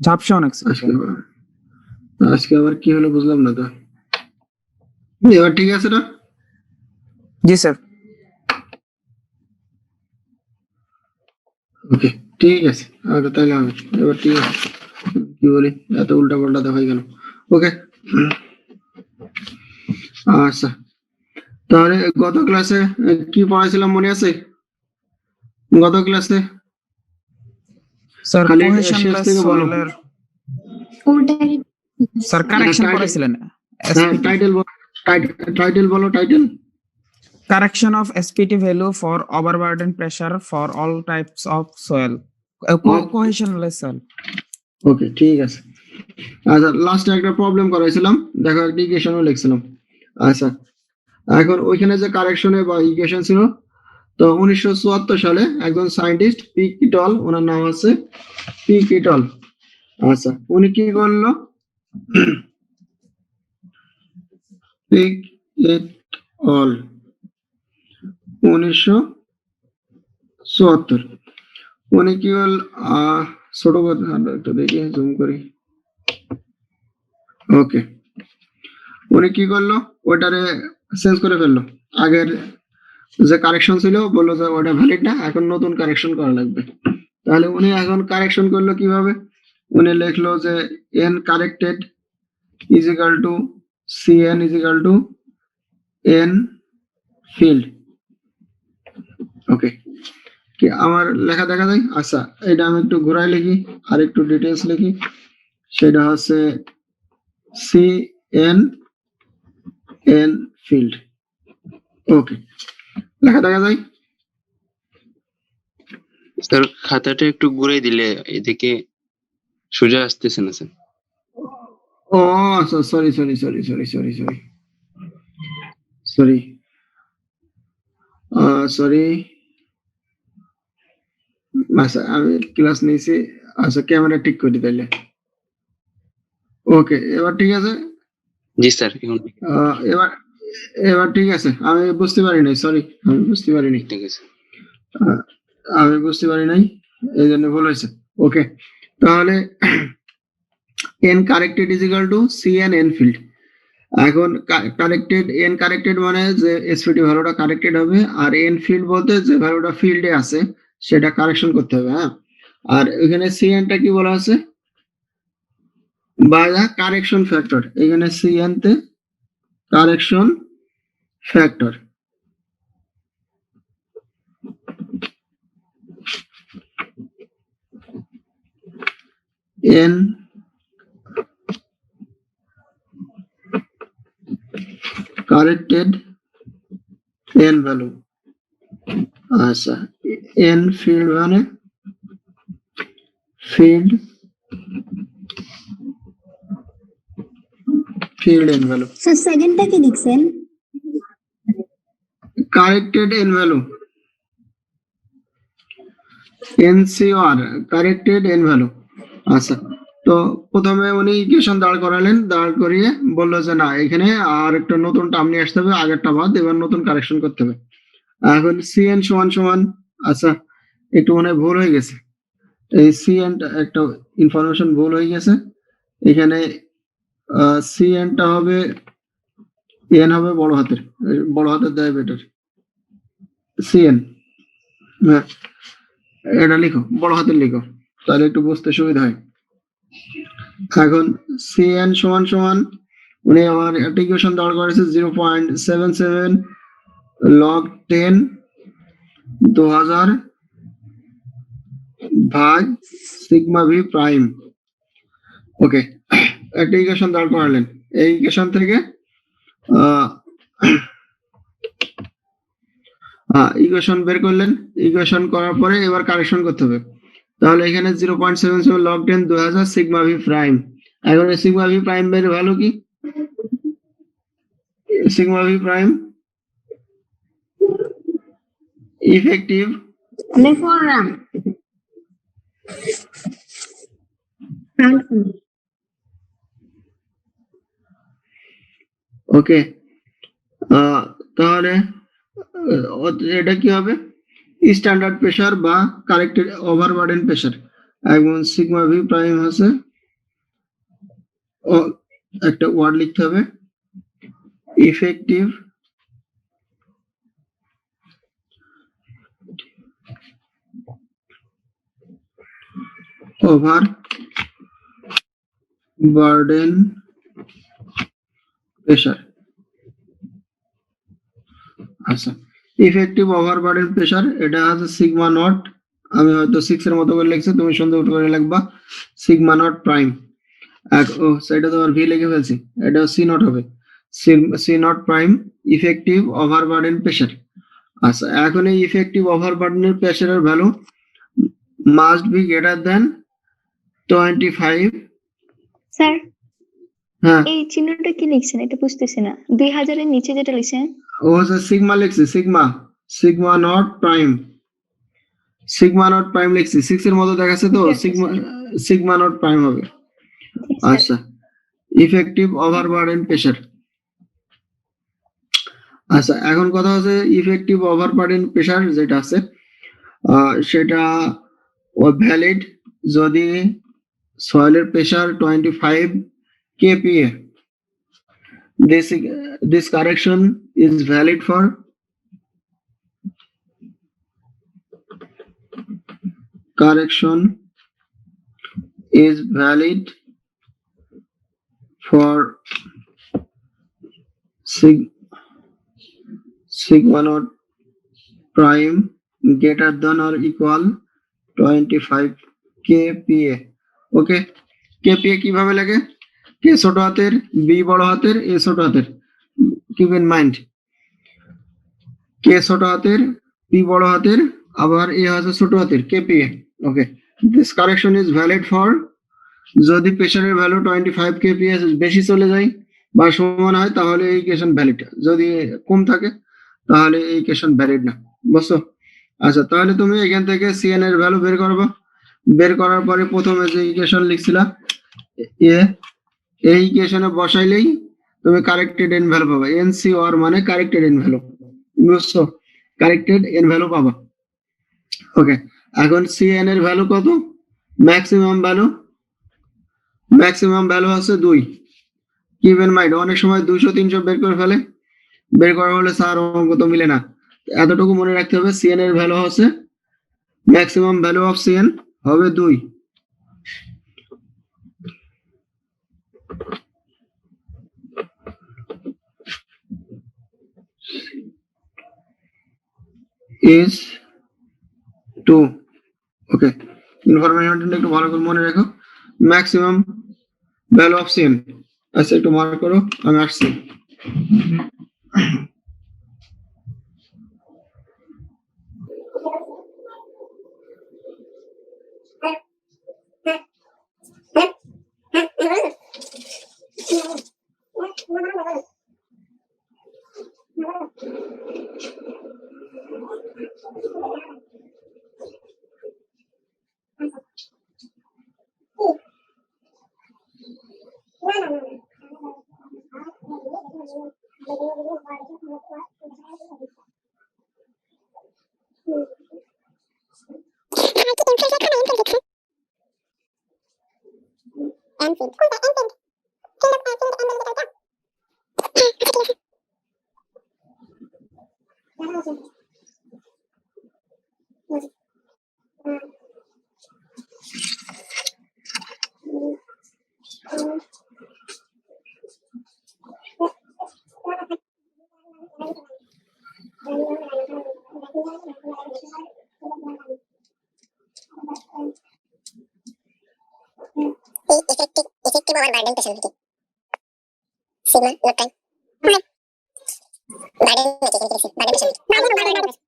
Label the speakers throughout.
Speaker 1: ঝাপসা অনেক ছিল।
Speaker 2: আজকে আজকে আবার কি হলো বুঝলাম না তো। এবার ঠিক আছে না?
Speaker 1: জি স্যার।
Speaker 2: ওকে, ঠিক আছে। আচ্ছা তাহলে হবে, এবার ঠিক আছে। কি বলি, এত উল্টা পাল্টা তো হয়ে গেল। ওকে, আচ্ছা তাহলে গত ক্লাসে কি পড়াইছিলাম মনে আছে? গত ক্লাসে
Speaker 1: স্যার
Speaker 2: খালি শেষ
Speaker 1: কোহেশনলেস
Speaker 2: থেকে বলো।
Speaker 1: সয়েলের স্যার কারেকশন পড়াইছিলেন।
Speaker 2: হ্যাঁ, টাইটেল বলো, টাইটেল বলো, title.
Speaker 1: Correction of SPT value for overburden pressure for all types of soil. Cohesionless soil.
Speaker 2: ওকে, ঠিক আছে। আচ্ছা, লাস্টে একটা প্রবলেম করাইছিলাম, দেখো একটা ইকুয়েশনও লিখছিলাম। আচ্ছা, এখন ওইখানে যে কারেকশনে বা ইকুয়েশন ছিল, তো 1974 সালে একজন সায়েন্টিস্ট পি কিটল, ওনার নাম আছে পি কিটল। আচ্ছা, উনি কি করলো, পি কিটল 1974, উনি কি করল, ছোট কথা একটু দেখি, জুম করি। ওকে, উনি কি করলো, ওটারে চেঞ্জ করে ফেললো। আগের যে কারেকশন ছিল বললো যে ওটা ভ্যালিড না, এখন নতুন কারেকশন করা লাগবে। তাহলে উনি এখন কারেকশন করলো কিভাবে, উনি লিখলো যে N corrected is equal to C N is equal to N field. Okay, কি আমার লেখা দেখা যায়? আচ্ছা, এটা আমি একটু ঘুরাই লিখি আর একটু ডিটেলস লিখি। সেটা হচ্ছে সি এন এন ফিল্ড। ওকে, লেখা দেখা যায়?
Speaker 3: স্যার খাতাটা একটু ঘুরাই দিলে এদিকে সোজা আসতেছে না স্যার।
Speaker 2: ও আচ্ছা, sorry sorry sorry sorry sorry sorry sorry sorry. আচ্ছা, আমি ক্লাস নিয়েছি। আচ্ছা, ক্যামেরা ঠিক করে তাইলে। ওকে, এবার ঠিক আছে।
Speaker 3: জি স্যার, এখন
Speaker 2: এবার এবার ঠিক আছে। আমি বুঝতে পারি নাই, সরি, আমি বুঝতে পারি নাই।
Speaker 3: ঠিক আছে।
Speaker 2: আমি বুঝতে পারি নাই, এই জন্য ভুল হয়েছে। ওকে, তাহলে N corrected is equal to C N N field. এখন কারেক্টেড, এন কারেক্টেড মানে যে এসপিটি ভ্যালুটা কারেক্টেড হবে, আর এন ফিল্ড বলতে যে ভ্যালুটা ফিল্ডে আছে সেটা কারেকশন করতে হবে। হ্যাঁ, আর এখানে সি এনটা কি বলা আছে, বা কারেকশন ফ্যাক্টর। এখানে সি এন তে correction factor. N corrected N value. আচ্ছা, এন ফিল্ড মানে ফিল্ড এন ভ্যালু।
Speaker 4: স্যার সেকেন্ডটা কি লিখছেন?
Speaker 2: Corrected N value, NCR, corrected N value. আচ্ছা, তো প্রথমে উনি ইকুয়েশন দাঁড় করালেন, দাঁড় করিয়ে বললো যে না, এখানে আর একটা নতুন টার্ম নিয়ে আসতে হবে, আগেরটা বাদ, এবার নতুন কারেকশন করতে হবে। এখন সিএন সমান সমান, আচ্ছা একটু মনে হয় ভুল হয়ে গেছে, এই সিএন একটা ইনফরমেশন ভুল হয়ে গেছে। এখানে সিএনটা হবে, এন হবে বড় হাতের, বড় হাতের দেয় বেটার। সিএন, হ্যাঁ এটা লিখো, বড় হাতের লিখো, তাহলে একটু বুঝতে সুবিধা হয়। এখন সিএন সমান সমান, উনি আমার অ্যাপ্লিকেশন দাঁড় করেছে 0.77 log 10 2000 ভাগ সিগমা ভি প্রাইম। ওকে, একটা ইকুয়েশন দাঁড় করালেন, এই ইকুয়েশন থেকে ইকুয়েশন বের করলেন। ইকুয়েশন করার পরে এবার কারেকশন করতে হবে। তাহলে এখানে 0.77 log 10 2000 সিগমা ভি প্রাইম। এখন সিগমা ভি প্রাইম এর ভ্যালু কি? সিগমা ভি প্রাইম ইফেক্টিভ ওকে, তাহলে এটা কি হবে, স্ট্যান্ডার্ড প্রেসার বা কারেক্টেড ওভারবার্ডেন প্রেসার। এবং সিগমা ভি প্রাইম আছে ও একটা ওয়ার্ড লিখতে হবে, ইফেক্টিভ ওভার বার্ডেন প্রেশার। আচ্ছা, ইফেক্টিভ ওভার বার্ডেন প্রেশার, এটা আছে সিগমা নট। আমি হয়তো 6 এর মতো করে লিখছি, তুমি সুন্দর করে লিখবা সিগমা নট প্রাইম। ও সেটা তো আর ভি লিখে ফেলছি, এটা সি নট হবে, C not prime effective overburden pressure. আচ্ছা, এখন এই ইফেক্টিভ ওভার বার্ডেনের প্রেশারের value must be greater than 25।
Speaker 4: Sir
Speaker 2: হ্যাঁ,
Speaker 4: এই চিহ্নটা কি লিখছেন এটা বুঝতেছি না, 2000 এর নিচে যেটা লিখছেন।
Speaker 2: ও হচ্ছে সিগমা লিখছি, sigma not prime, sigma not prime লিখছি, 6 এর মতো দেখাচ্ছে তো,
Speaker 4: ঠিক আছে,
Speaker 2: সিগমা নট প্রাইম হবে।
Speaker 4: স্যার।
Speaker 2: আচ্ছা, ইফেক্টিভ ওভার বার্ডেন প্রেশার। আচ্ছা, এখন কথা হচ্ছে ইফেক্টিভ ওভার বার্ডেন প্রেশার যেটা আছে সেটা ভ্যালিড যদি সয়েলের pressure 25 kPa। This correction is valid for sigma naught prime greater than or equal 25 kPa। Okay, kPa কিভাবে লাগে? কে ছোট হাতের, বি বড় হাতের, এ ছোট হাতের, কিপ ইন মাইন্ড, কে ছোট হাতের, বি বড় হাতের, আবার এ হচ্ছে ছোট হাতের, kPa। Okay, this correction is valid for যদি প্রেশারের ভ্যালু 25 kPa বেশি চলে যায় বা সমান হয় তাহলে এই ইকুয়েশন ভ্যালিড, যদি কম থাকে তাহলে এই ইকুয়েশন ভ্যালিড না, বুঝছো? আচ্ছা, তাহলে তুমি এখান থেকে সিএন এর ভ্যালু বের করবে, বের করার পরে প্রথমে যে ইকুয়েশন লিখছিলা এ, এই ইকুয়েশনে বসাইলেই তুমি কারেক্টেড এন ভ্যালু পাবা, এনসিওআর মানে কারেক্টেড এন ভ্যালু, বুঝছো? কারেক্টেড এন ভ্যালু পাবা। ওকে, এখন সিএন এর ভ্যালু কত? ম্যাক্সিমাম ভ্যালু হচ্ছে 2। কিপ ইন মাইন্ড, অনেক সময় 200-300 বের করে ফেলে, বের করা হলে স্যার অঙ্ক তো মিলে না, এতটুকু মনে রাখতে হবে, সিএন এর ভ্যালু হচ্ছে ম্যাক্সিমাম ভ্যালু অফ সিএন হবে 2 is 2। ওকে, ইনফরমেশনটা একটু ভালো করে মনে রাখো, ম্যাক্সিমাম ভ্যালু অফ সিএন। আচ্ছা, একটু মার্ক করো, আমি আসছি।
Speaker 5: effective over burden pressure থেকে sigma not time burden pressure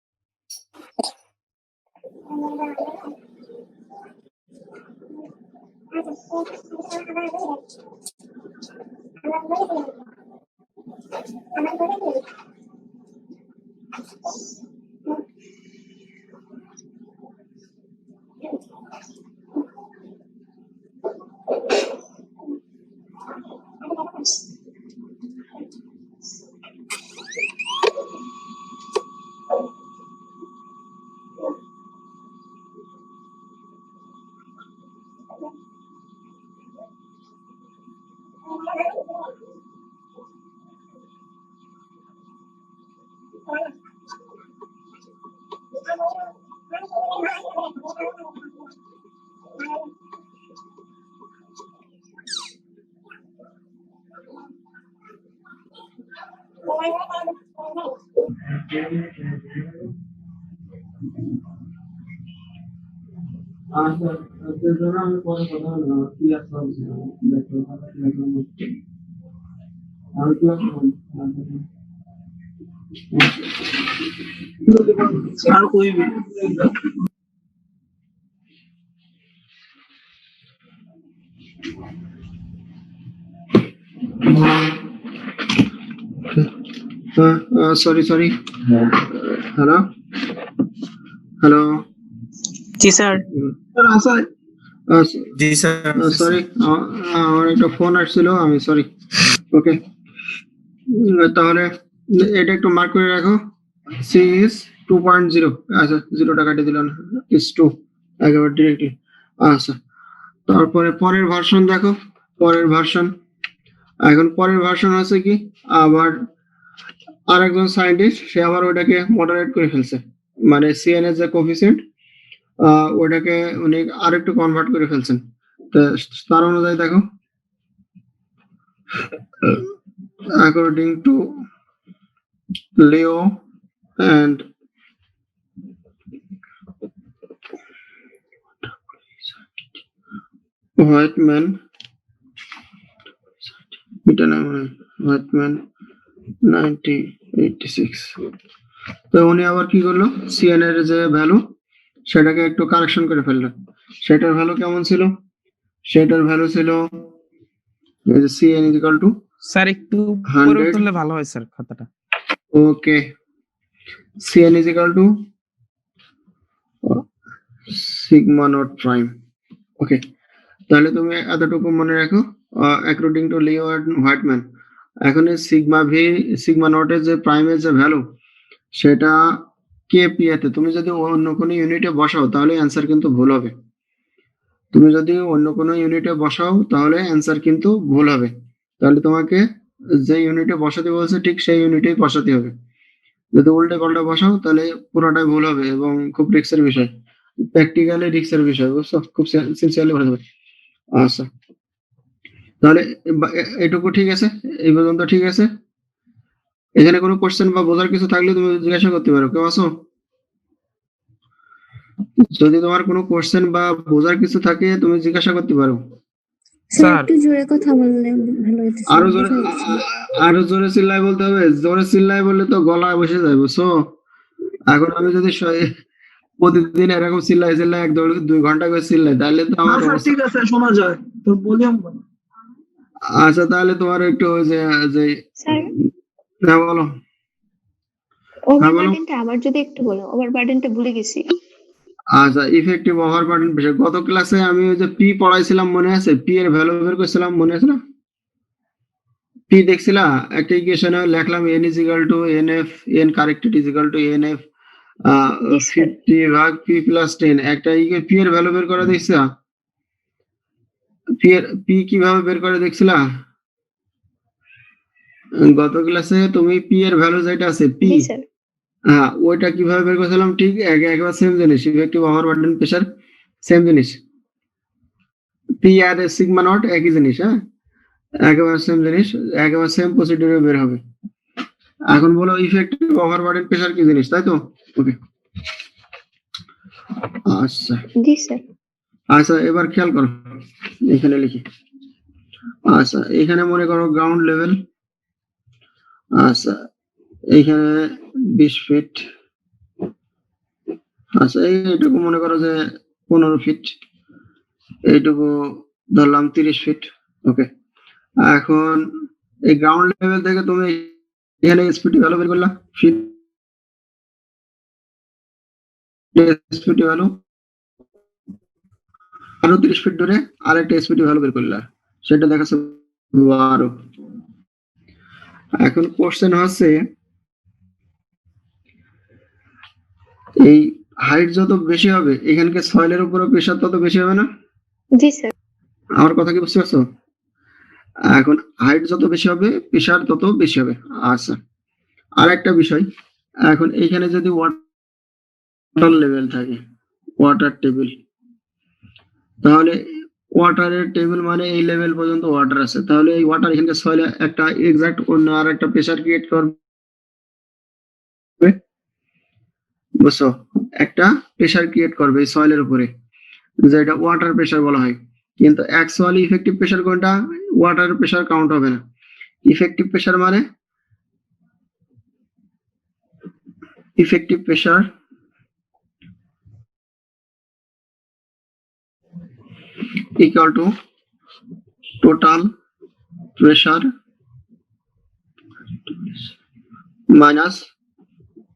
Speaker 1: আর कोई भी
Speaker 2: সরি হ্যালো হ্যালো
Speaker 1: जी सर जी सर
Speaker 2: সরি আমার একটা ফোন আসছিল, আমি সরি। ওকে, তাহলে এটা একটু মার্ক করে রাখো। C is 2.0। আচ্ছা, 0টা কাটিয়ে দিলাম, ইজ 2 একেবারে ডিরেক্টলি। আচ্ছা, তারপরে পরের ভার্সন দেখো, পরের ভার্সন। এখন পরের ভার্সন আছে কি, আবার আরেকজন সায়েন্টিস্ট সে আবার ওটাকে মডারেট করে ফেলছে, মানে সিএনএস যে কোফিসিয়েন্ট ওটাকে উনি আরেকটু কনভার্ট করে ফেলছেন। তো তার অনুযায়ী দেখো, according to Leo and Whiteman, Whiteman 1986। তো উনি আবার কি করলো, সিএন এর যে ভ্যালু সেটাকে একটু কারেকশন করে ফেললো। সেটার ভ্যালু কেমন ছিল, সেটার ভ্যালু ছিল সিএন ইকুয়াল টু
Speaker 1: স্যার একটু
Speaker 2: 100
Speaker 1: পরে করলে ভালো হয় স্যার খাতাটা।
Speaker 2: Okay, CN equal to sigma not prime. Okay, তাহলে তুমি এতটুকু মনে রাখো, according to Leo and Whitman. এখন এই সিগমা নটের যে প্রাইমের যে ভ্যালু সেটা কেপিএতে তুমি যদি অন্য কোনো ইউনিটে বসাও তাহলে অ্যান্সার কিন্তু ভুল হবে। তুমি যদি অন্য কোনো ইউনিটে বসাও তাহলে অ্যান্সার কিন্তু ভুল হবে। তাহলে তোমাকে যে ইউনিটে বসাতে বলছে ঠিক সেই ইউনিটেই বসাতে হবে। যদি উল্টে পাল্টা বসাও তাহলে পুরোটাই ভুল হবে এবং খুব রিস্কের বিষয়, প্র্যাকটিক্যালি রিস্কের বিষয়, বুঝছো? খুব সিনসিয়ারলি ভরে দেবে। আচ্ছা, তাহলে এটুকু ঠিক আছে, এই পর্যন্ত ঠিক আছে। এখানে কোনো কোশ্চেন বা বোঝার কিছু থাকলে তুমি জিজ্ঞাসা করতে পারো। কেউ আছো? যদি তোমার কোনো কোশ্চেন বা বোঝার কিছু থাকে তুমি জিজ্ঞাসা করতে পারো।
Speaker 4: স্যার
Speaker 1: স্যার
Speaker 4: একটু জোরে কথা বললে ভালো হতো
Speaker 2: আরো জোরে, আরো জোরে চিল্লায় বলতে হবে। জোরে চিল্লায় বললে তো গলায় বসে যায়, বুঝছো? এখন আমি যদি প্রতিদিন এরকম চিল্লাই 2 ঘন্টা করে চিল্লাই তাহলে তো আমার অবস্থা-
Speaker 1: ঠিক আছে শোনা যায় তো ভলিউম।
Speaker 2: আচ্ছা, তাহলে তোমার একটু ওই যে যে
Speaker 4: স্যার
Speaker 2: হ্যাঁ বলো।
Speaker 4: ওভারবার্ডেনটা আবার যদি একটু বলো, ওভারবার্ডেনটা ভুলে গেছি।
Speaker 2: আচ্ছা, ইফেক্টিভ ওভারবার্ডেন প্রেসার। গত ক্লাসে আমি ওই যে পি পড়াইছিলাম, মনে আছে? পি এর ভ্যালু বের করছিলাম, মনে আছে না? পি দেখছিলা, একটা ইকুয়েশনে লিখলাম n is equal to nf, n corrected is equal to nf
Speaker 4: Yes, sir.
Speaker 2: 50 ভাগ p plus 10। একটা পি এর ভ্যালু বের করে দেখছিলা? পি কিভাবে বের করে দেখছিলা? গত ক্লাসে তুমি পি এর ভ্যালু যেটা আছে পি,
Speaker 4: জি স্যার।
Speaker 2: হ্যাঁ ওইটা কিভাবে বের করেছিলাম? ঠিক একবার সেম জিনিস, ইফেক্টিভ ওভারবার্ডেন প্রেসার সেম জিনিস। পি আর সিগমা নট একই জিনিস, হ্যাঁ একেবারে সেম জিনিস, একেবারে সেম প্রসিডিউরে বের হবে। এখন বলো ইফেক্টিভ ওভারবার্ডেন প্রেসার কি জিনিস, তাই তো? ওকে, আচ্ছা
Speaker 4: জি স্যার।
Speaker 2: আচ্ছা, এবার খেয়াল করো, এখানে লিখি। আচ্ছা, এখানে মনে করো গ্রাউন্ড লেভেল, আচ্ছা এইখানে 20 ফিট, আচ্ছা এইটুকু মনে করো যে 15 ফিট, এইটুকু ধরলাম 30 ফিট। ওকে, এখন এই গ্রাউন্ড লেভেল থেকে তুমি এখানে এসপিটি ভ্যালু বের করলা, ফিট এসপিটি ভ্যালু, আরো 30 ফিট দূরে আরেকটা এসপিটি ভ্যালু বের করলা, সেটা দেখাচ্ছে 12। এখন কোশ্চেন হচ্ছে এই হাইট যত বেশি হবে এখানকার সয়েলের উপরে প্রেসার তত বেশি হবে না?
Speaker 4: জি স্যার।
Speaker 2: আমার কথা কি বুঝতে পারছো? এখন হাইট যত বেশি হবে প্রেসার তত বেশি হবে। আচ্ছা, আর একটা বিষয়, এখন এইখানে যদি ওয়াটার লেভেল থাকে, ওয়াটার টেবিল, তাহলে ওয়াটারের টেবিল মানে এই লেভেল পর্যন্ত ওয়াটার আছে, তাহলে এই ওয়াটার এখানকার সয়েলে একটা এক্সাক্ট অন্য আর একটা প্রেসার ক্রিয়েট করবে বুঝছো, একটা প্রেসার ক্রিয়েট করবে সয়েলের উপরে, যেটা ওয়াটার প্রেসার বলা হয়। কিন্তু অ্যাকচুয়ালি ইফেক্টিভ প্রেসার কোনটা? ওয়াটার প্রেসার কাউন্ট হবে না। ইফেক্টিভ প্রেসার মানে effective pressure equal to total pressure minus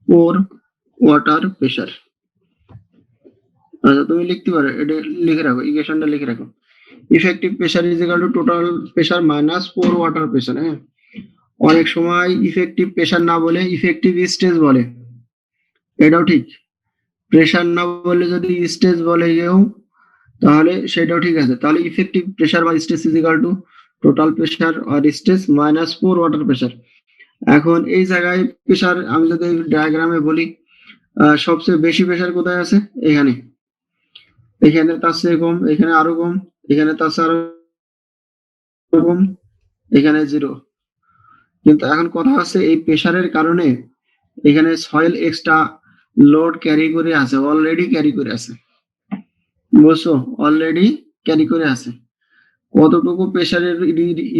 Speaker 2: pore water pressure। আচ্ছা, তুমি লিখতে পারো, এটা লিখে রাখো, ইকুয়েশনটা লিখে রাখো। Effective pressure is equal to total pressure minus pore water pressure. হ্যাঁ, অনেক সময় ইফেক্টিভ প্রেসার না বলে ইফেক্টিভ স্টেজ বলে, এটাও ঠিক। প্রেসার না বলে যদি স্টেজ বলে কেউ, তাহলে সেটাও ঠিক আছে। তাহলে ইফেক্টিভ প্রেসার বা stage is equal to total pressure আর stage minus pore water pressure. এখন এই জায়গায় প্রেসার আমি যদি ডায়াগ্রামে বলি, সবচেয়ে বেশি প্রেসার কোথায় আছে? এখানে। এখানে তার চেয়ে কম, এখানে আরো কম, এখানে তার চেয়ে আরো কম, এখানে জিরো। কিন্তু এখন কথা হচ্ছে এই প্রেসারের কারণে এখানে সয়েল এক্সট্রা লোড ক্যারি করে আছে, অলরেডি ক্যারি করে আছে। বুঝছো, অলরেডি ক্যারি করে আছে। কতটুকু প্রেসারের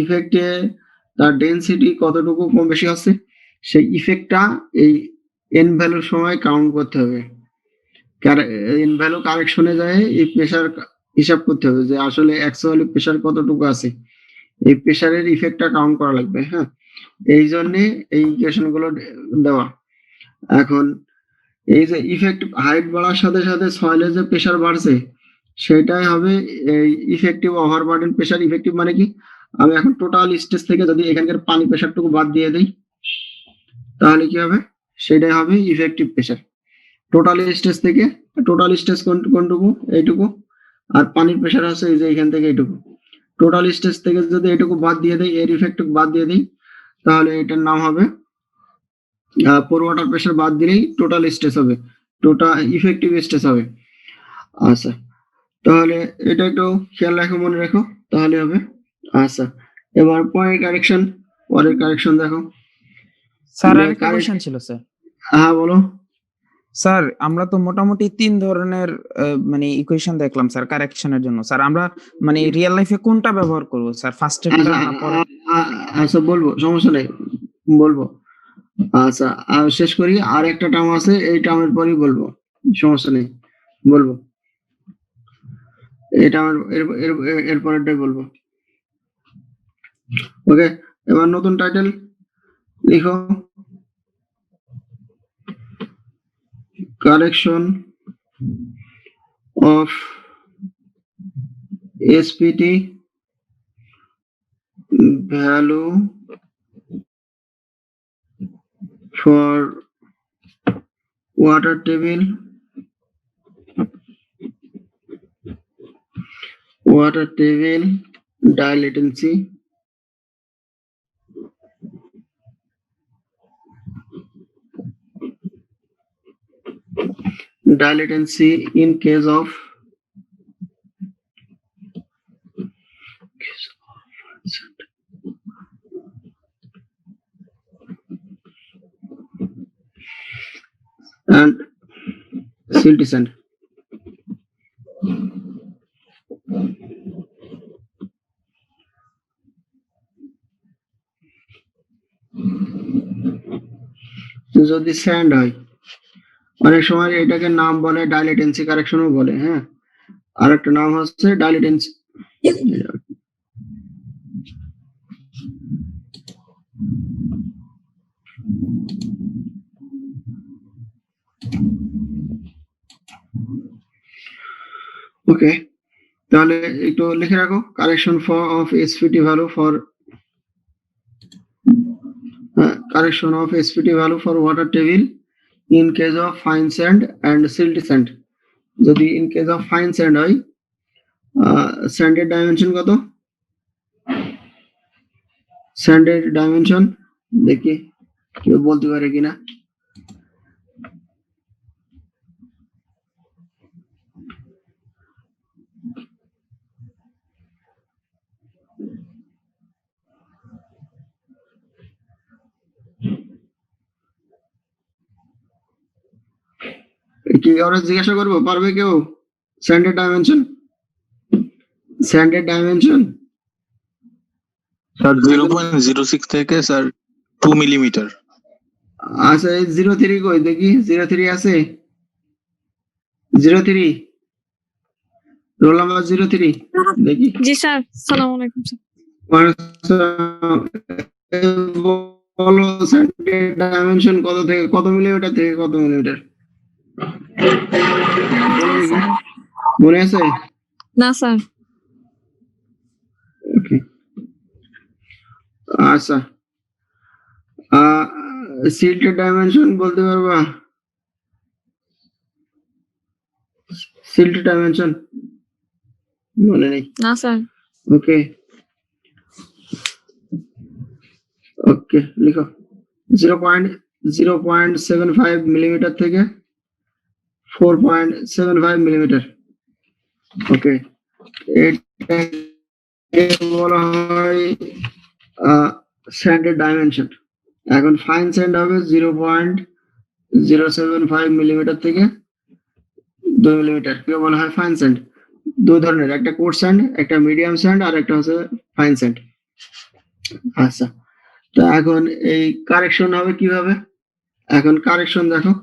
Speaker 2: ইফেক্টে তার ডেনসিটি কতটুকু কম বেশি আছে, সেই ইফেক্টটা এই এন ভ্যালুর সময় কাউন্ট করতে হবে। এন ভ্যালু কারেকশনে যায় এই প্রেসার হিসাব করতে হবে যে আসলে অ্যাকচুয়ালি প্রেসার কতটুকু আছে, এই প্রেসারের ইফেক্টটা কাউন্ট করা লাগবে। হ্যাঁ, এই জন্যে এই ইকুয়েশন গুলো দেওয়া। এখন এই যে ইফেক্টিভ হাইট বাড়ার সাথে সাথে সয়েলের যে প্রেসার বাড়ছে, সেটাই হবে এই ইফেক্টিভ ওভারবার্ডেন প্রেসার। ইফেক্টিভ মানে কি? আমি এখন টোটাল স্টেজ থেকে যদি এখানকার পানি প্রেসারটুকু বাদ দিয়ে দিই, তাহলে কি হবে? সেটাই হবে ইফেক্টিভ প্রেসার। টোটাল স্টেজ থেকে, টোটাল স্টেজ কোনটুকু? এইটুকু। আর পানির প্রেসার হচ্ছে এই যে এখান থেকে এইটুকু। টোটাল স্টেজ থেকে যদি এইটুকু বাদ দিয়ে দিই, এর ইফেক্টটুকু বাদ দিয়ে দিই, তাহলে এটার নাম হবে পোর ওয়াটার প্রেসার। বাদ দিলেই টোটাল স্টেজ হবে, টোটাল ইফেক্টিভ স্টেজ হবে। আচ্ছা, তাহলে এটা একটু খেয়াল রাখো, মনে রাখো, তাহলে হবে। আচ্ছা, এবার পরের কারেকশন, পরের কারেকশন দেখো।
Speaker 1: স্যার আরেকটা কোশ্চেন ছিল স্যার।
Speaker 2: হ্যাঁ, বলো।
Speaker 1: স্যার আমরা তো মোটামুটি 3 ধরনের মানে ইকুয়েশন দেখলাম স্যার কারেকশনের জন্য। স্যার আমরা মানে রিয়েল লাইফে কোনটা ব্যবহার করব স্যার? ফার্স্ট এরটা
Speaker 2: আচ্ছা,
Speaker 1: না পরে?
Speaker 2: আচ্ছা বলবো, সমস্যা নেই, বলবো। আচ্ছা, আর শেষ করি, আর একটা টার্ম আছে, এই টার্মের পরেই বলবো, সমস্যা নেই, বলবো। এই টার্মের এর পরেরটাই বলবো। ওকে, এবার নতুন টাইটেল লিখো, correction of SPT value for water table dilatancy in case of and silt sand। যদি স্যান্ড হয়, অনেক সময় এটাকে নাম বলে ডাইলেটেন্সি কারেকশনও বলে। হ্যাঁ, আর একটা নাম হচ্ছে ডাইলেটেন্সি। ওকে, তাহলে একটু লিখে রাখো, correction of SPT value for correction of SPT value for water table in case of fine sand and silt sand। যদি in case of fine sand হয়, স্যান্ডের ডাইমেনশন কত? স্যান্ডের ডাইমেনশন দেখি কেউ বলতে পারে কিনা। কি ওরা জিজ্ঞাসা করবো, পারবে কেউ? Standard dimension, standard dimension.
Speaker 6: Sir 0.06 থেকে স্যার 2 মিলিমিটার।
Speaker 2: আচ্ছা, এই 03 কই দেখি, 03 আছে? 03, রোল নাম্বার 03 দেখি।
Speaker 7: জি স্যার, সালাম আলাইকুম স্যার।
Speaker 2: বলো স্ট্যান্ডার্ড ডাইমেনশন কত থেকে কত মিলিমিটার থেকে কত মিলিমিটার? মনে আছে?
Speaker 7: না স্যার।
Speaker 2: ওকে, আচ্ছা, সিল্টের ডাইমেনশন বলতে পারবা? সিল্টের ডাইমেনশন মনে নেই?
Speaker 7: না স্যার।
Speaker 2: ওকে, ওকে, লিখো 0.75 মিলিমিটার থেকে 4.75 মিলিমিটার। ওকে, এটাকে বলা হয় স্ট্যান্ডার্ড ডাইমেনশন। এখন ফাইন স্যান্ড হবে 0.075 মিলিমিটার থেকে 2 মিলিমিটার। কে বলা হয় ফাইন স্যান্ড? দুই ধরনের, একটা কোর্স স্যান্ড, একটা মিডিয়াম স্যান্ড, আর একটা হচ্ছে ফাইন স্যান্ড। আচ্ছা, তো এখন এই কারেকশন হবে কিভাবে? এখন কারেকশন দেখো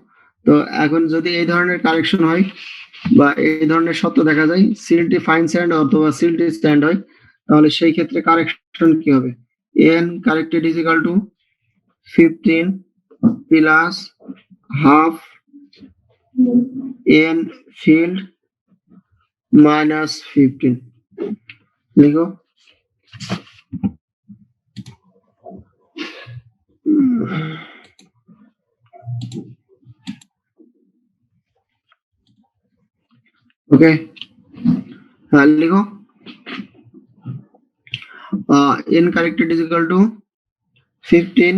Speaker 2: তো, এখন যদি এই ধরনের কারেকশন হয় বা এই ধরনের সত্য দেখা যায়, সিল্টি ফাইন স্যান্ড অথবা সিল্টি স্যান্ড হয়, তাহলে সেই ক্ষেত্রে কারেকশন কি হবে? n corrected is equal two 15 plus half n field minus 15। লিখো ওকে, হ্যাঁ লিখো n corrected is equal to 15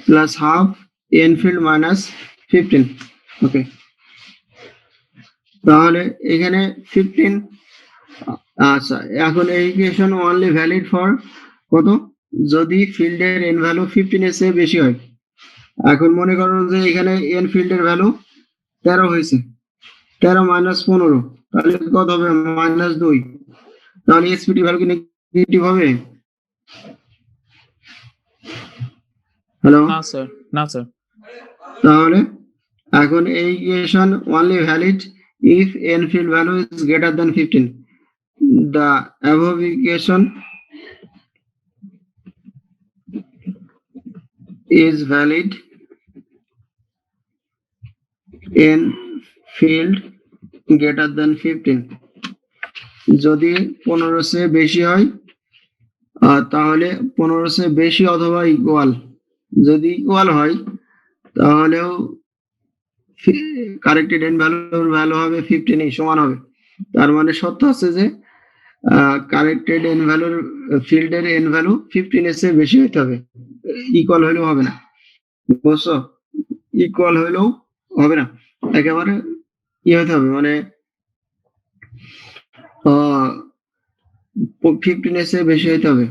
Speaker 2: plus half n field minus 15। ওকে, তাহলে এখানে 15। আচ্ছা, এখন এই ইকুয়েশন অনলি ভ্যালিড ফর কত? যদি ফিল্ডের n ভ্যালু 15 এর চেয়ে বেশি হয়। এখন মনে করো যে এখানে n ফিল্ডের ভ্যালু 13 হয়েছে, 13 মাইনাস 15, তাহলে কত হবে? -2। তাহলে এসপিটি ভ্যালু কি নেগেটিভ হবে? হ্যালো,
Speaker 1: না স্যার, না স্যার।
Speaker 2: তাহলে এখন এই equation only valid if n field value is greater than 15. The above equation is valid n field greater than 15. যদি 15 চেয়ে বেশি হয় তাহলে 15 চেয়ে বেশি অথবা ইকুয়াল, যদি ইকুয়াল হয় তাহলেও কারেক্টেড এন ভ্যালুর ভ্যালু হবে 15 সমান হবে। তার মানে সত্য আছে যে কারেক্টেড এন ভ্যালুর ফিল্ডের এন ভ্যালু 15 এর চেয়ে বেশি হতে হবে, ইকুয়াল হলেও হবে না। বুঝছো? ইকুয়াল হলেও হবে না, একেবারে হতে হবে, মানে 15 এর চেয়ে বেশি হতে হবে।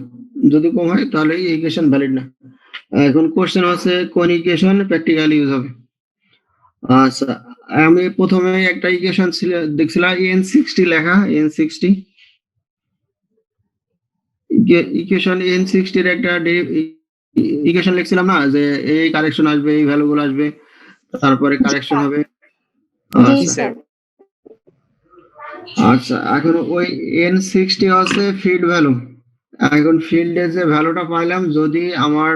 Speaker 2: যদি কম হয় তাহলে এই ইকুয়েশন ভ্যালিড না। এখন কোশ্চেন হচ্ছে কোন ইকুয়েশন প্র্যাকটিক্যালি ইউজ হবে। আচ্ছা, আমি প্রথমে একটা ইকুয়েশন দেখছিলাম n60 লেখা, n60 ইকুয়েশন n60 এর একটা ইকুয়েশন লিখছিলাম না, যে এই কারেকশন আসবে, এই ভ্যালু গুলো আসবে, তারপরে কারেকশন হবে।
Speaker 4: জি স্যার।
Speaker 2: আচ্ছা, এখন ওই n60 হচ্ছে ফিল্ড ভ্যালু। এখন ফিল্ডে যে ভ্যালুটা পাইলাম, যদি আমার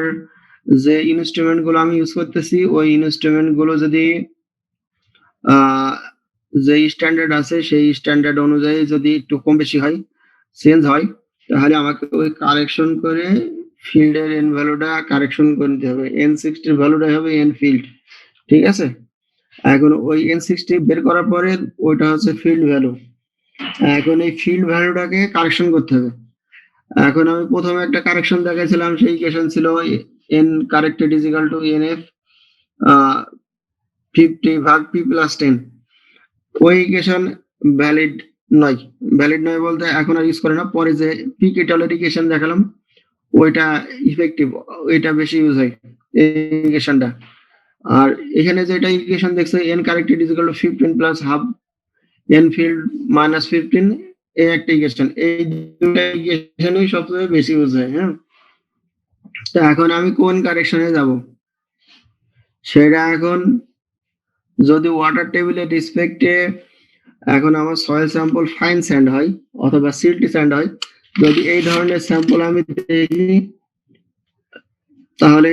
Speaker 2: যে ইনস্ট্রুমেন্ট গুলো আমি ইউজ করতেছি ওই ইনস্ট্রুমেন্ট গুলো যদি যে স্ট্যান্ডার্ড আছে সেই স্ট্যান্ডার্ড অনুযায়ী যদি একটু কম বেশি হয়, চেঞ্জ হয়, তাহলে আমাকে ওই কারেকশন করে ফিল্ডের এন ভ্যালুটা কারেকশন করে নিতে হবে। n60 এর ভ্যালুটা হবে n ফিল্ড, ঠিক আছে? এখন ওই n60 বের করার পরে ওইটা হচ্ছে ফিল্ড ভ্যালু। এখন এই ফিল্ড ভ্যালুটাকে কারেকশন করতে হবে। এখন আমি প্রথমে একটা কারেকশন দেখাইছিলাম, সেই ইকুয়েশন ছিল n corrected is equal two nf 50 ভাগ p প্লাস 10। ওই ইকুয়েশন ভ্যালিড নয়। ভ্যালিড নয় বলতে এখন আর ইউজ করে না, পরে যে পি কেটালের ইকুয়েশন দেখালাম ওইটা ইফেক্টিভ, ওইটা বেশি ইউজ হয় এই ইকুয়েশনটা। আর এখানে যেটা ইকুয়েশন দেখছে n corrected is equal two 15 plus half n field minus 15, এই একটা ইকুয়েশন, এই দুটো ইকুয়েশনই সবচেয়ে বেশি ইউজ হয়। হ্যাঁ, তো এখন আমি কোন কারেকশনে যাব সেটা এখন, যদি ওয়াটার টেবিলের রেসপেক্টে এখন আমার সয়েল স্যাম্পল ফাইন স্যান্ড হয় অথবা সিল্টি স্যান্ড হয়, যদি এই ধরনের স্যাম্পল আমি দেখি তাহলে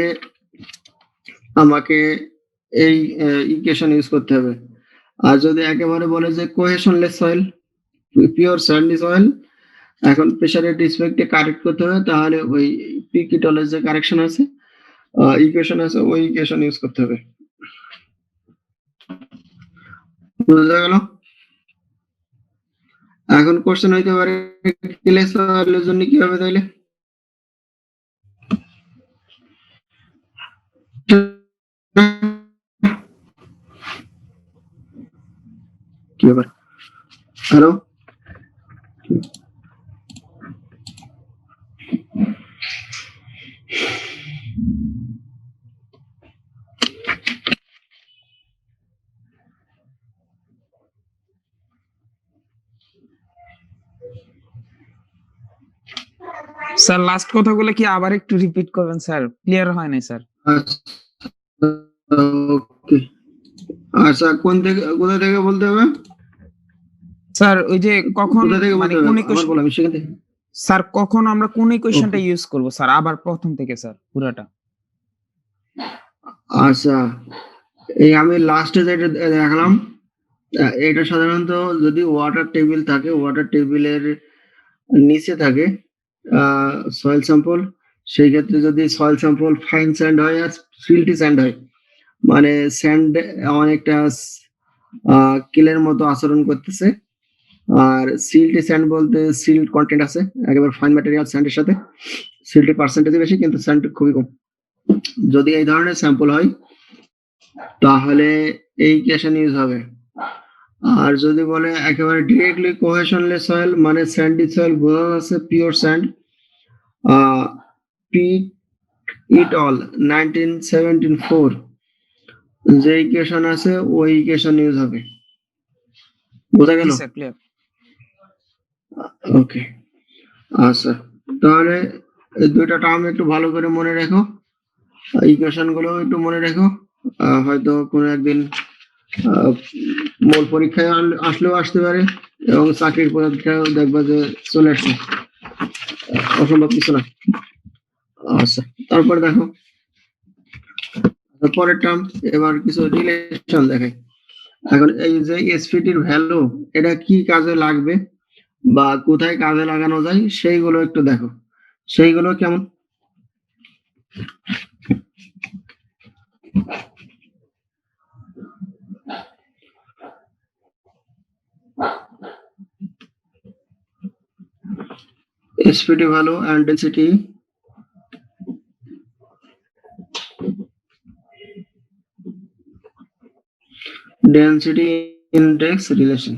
Speaker 2: আমাকে এই ইকুয়েশন ইউজ করতে হবে। আর যদি একেবারে বলে যে কোহেশনলেস সয়েল, পিওর স্যান্ডি সয়েল, এখন প্রেসারের রেসপেক্টে কারেক্ট করতে হবে, তাহলে ওই পিকিটলের যে কারেকশন আছে, ইকুয়েশন আছে, ওই ইকুয়েশন ইউজ করতে হবে। বুঝা গেল? এখন কোশ্চেন হইতে পারে ক্লে সয়েলের জন্য কি হবে তাইলে? কি ব্যাপার? হ্যালো,
Speaker 1: স্যার লাস্ট কথাগুলো কি আবার একটু রিপিট করবেন স্যার, ক্লিয়ার হয় নাই স্যার।
Speaker 2: ওকে, আচ্ছা কোথা থেকে বলতে হবে?
Speaker 1: স্যার ওই যে কখন
Speaker 2: কোথা থেকে
Speaker 1: মানে
Speaker 2: বলতে হবে?
Speaker 1: কোন
Speaker 2: আবার
Speaker 1: ইকুয়েশন,
Speaker 2: বললাম সেখান থেকে।
Speaker 1: স্যার কখন আমরা কোন ইকুয়েশনটা ইউজ করব স্যার, আবার প্রথম থেকে স্যার পুরাটা।
Speaker 2: আচ্ছা, এই আমি লাস্টে যেটা দেখালাম, এটা সাধারণত যদি ওয়াটার টেবিল থাকে, ওয়াটার টেবিলের নিচে থাকে সয়েল স্যাম্পল, সেই ক্ষেত্রে যদি সয়েল স্যাম্পল ফাইন স্যান্ড হয় আর সিল্টি স্যান্ড হয়, মানে স্যান্ড অনেকটা কিলের মতো আচরণ করতেছে, আর সিল্টি স্যান্ড বলতে সিল্ট কন্টেন্ট আছে, একেবারে ফাইন ম্যাটেরিয়াল স্যান্ডের সাথে সিল্টি পার্সেন্টেজ বেশি কিন্তু স্যান্ড খুবই কম। যদি এই ধরনের স্যাম্পল হয় তাহলে এই ইকুয়েশন ইউজ হবে। আর যদি বলে একেবারে ডিরেক্টলি কোহেশনলেস সয়েল, মানে স্যান্ডি সয়েল বোঝা যাচ্ছে pure sand, Peck et al 1974 যে ইকুয়েশন আছে ওই ইকুয়েশন ইউজ হবে। বোঝা গেল?
Speaker 1: Sir clear.
Speaker 2: ওকে, আচ্ছা, তাহলে এই দুইটা টার্ম একটু ভালো করে মনে রেখো, ইকুয়েশন গুলো একটু মনে রেখো, হয়তো কোনো একদিন মূল পরীক্ষায় আসলেও আসতে পারে এবং চাকরির পরীক্ষায় দেখবা যে চলে আসছে, অসম্ভব কিছু না। আচ্ছা, তারপরে দেখো পরের টার্ম, এবার কিছু রিলেশন দেখাই। এখন এই যে এসপিটির ভ্যালু, এটা কি কাজে লাগবে বা কোথায় কাজে লাগানো যায় সেইগুলো একটু দেখো, সেইগুলো কেমন। SPT value and density index relation.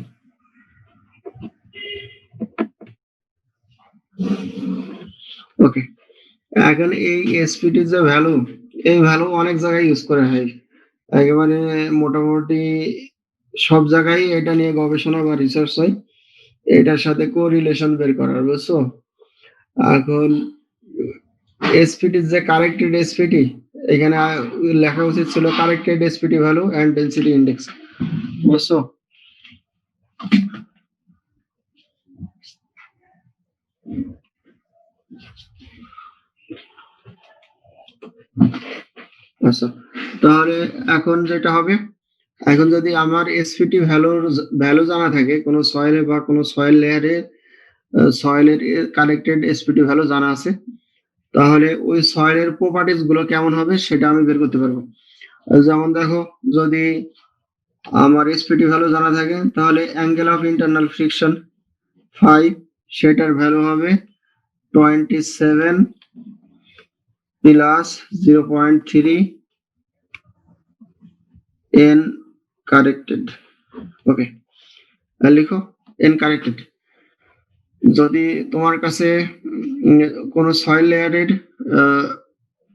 Speaker 2: ওকে, এখন এই SPT যে ভ্যালু, এই ভ্যালু অনেক জায়গায় ইউজ করা হয়, একেবারে মোটামুটি সব জায়গায় এটা নিয়ে গবেষণা বা রিসার্চ হয়, এটার সাথে কোরিলেশন বের করার, বুঝছো? এখন এসপিটি যে কারেক্টেড এসপিটি, এখানে লেখা উচিত ছিল corrected SPT value and density index, বুঝছো? আচ্ছা, তাহলে এখন যেটা হবে, এখন যদি আমার এসপিটি ভ্যালু জানা থাকে কোনো সয়েলে বা কোনো সয়েল লেয়ারে, সয়েলের কারেক্টেড এসপিটি ভ্যালু জানা আছে, তাহলে ওই সয়েলের প্রপার্টিজ গুলো কেমন হবে সেটা আমি বের করতে পারবো। যেমন দেখো, যদি আমার এসপিটি ভ্যালু জানা থাকে তাহলে অ্যাঙ্গেল অফ ইন্টারনাল ফ্রিকশন 5, সেটার ভ্যালু হবে 27 প্লাস 0.3 n কারেক্টেড। ওকে, লিখো n কারেক্টেড। যদি তোমার কাছে কোনো সয়েল লেয়ারের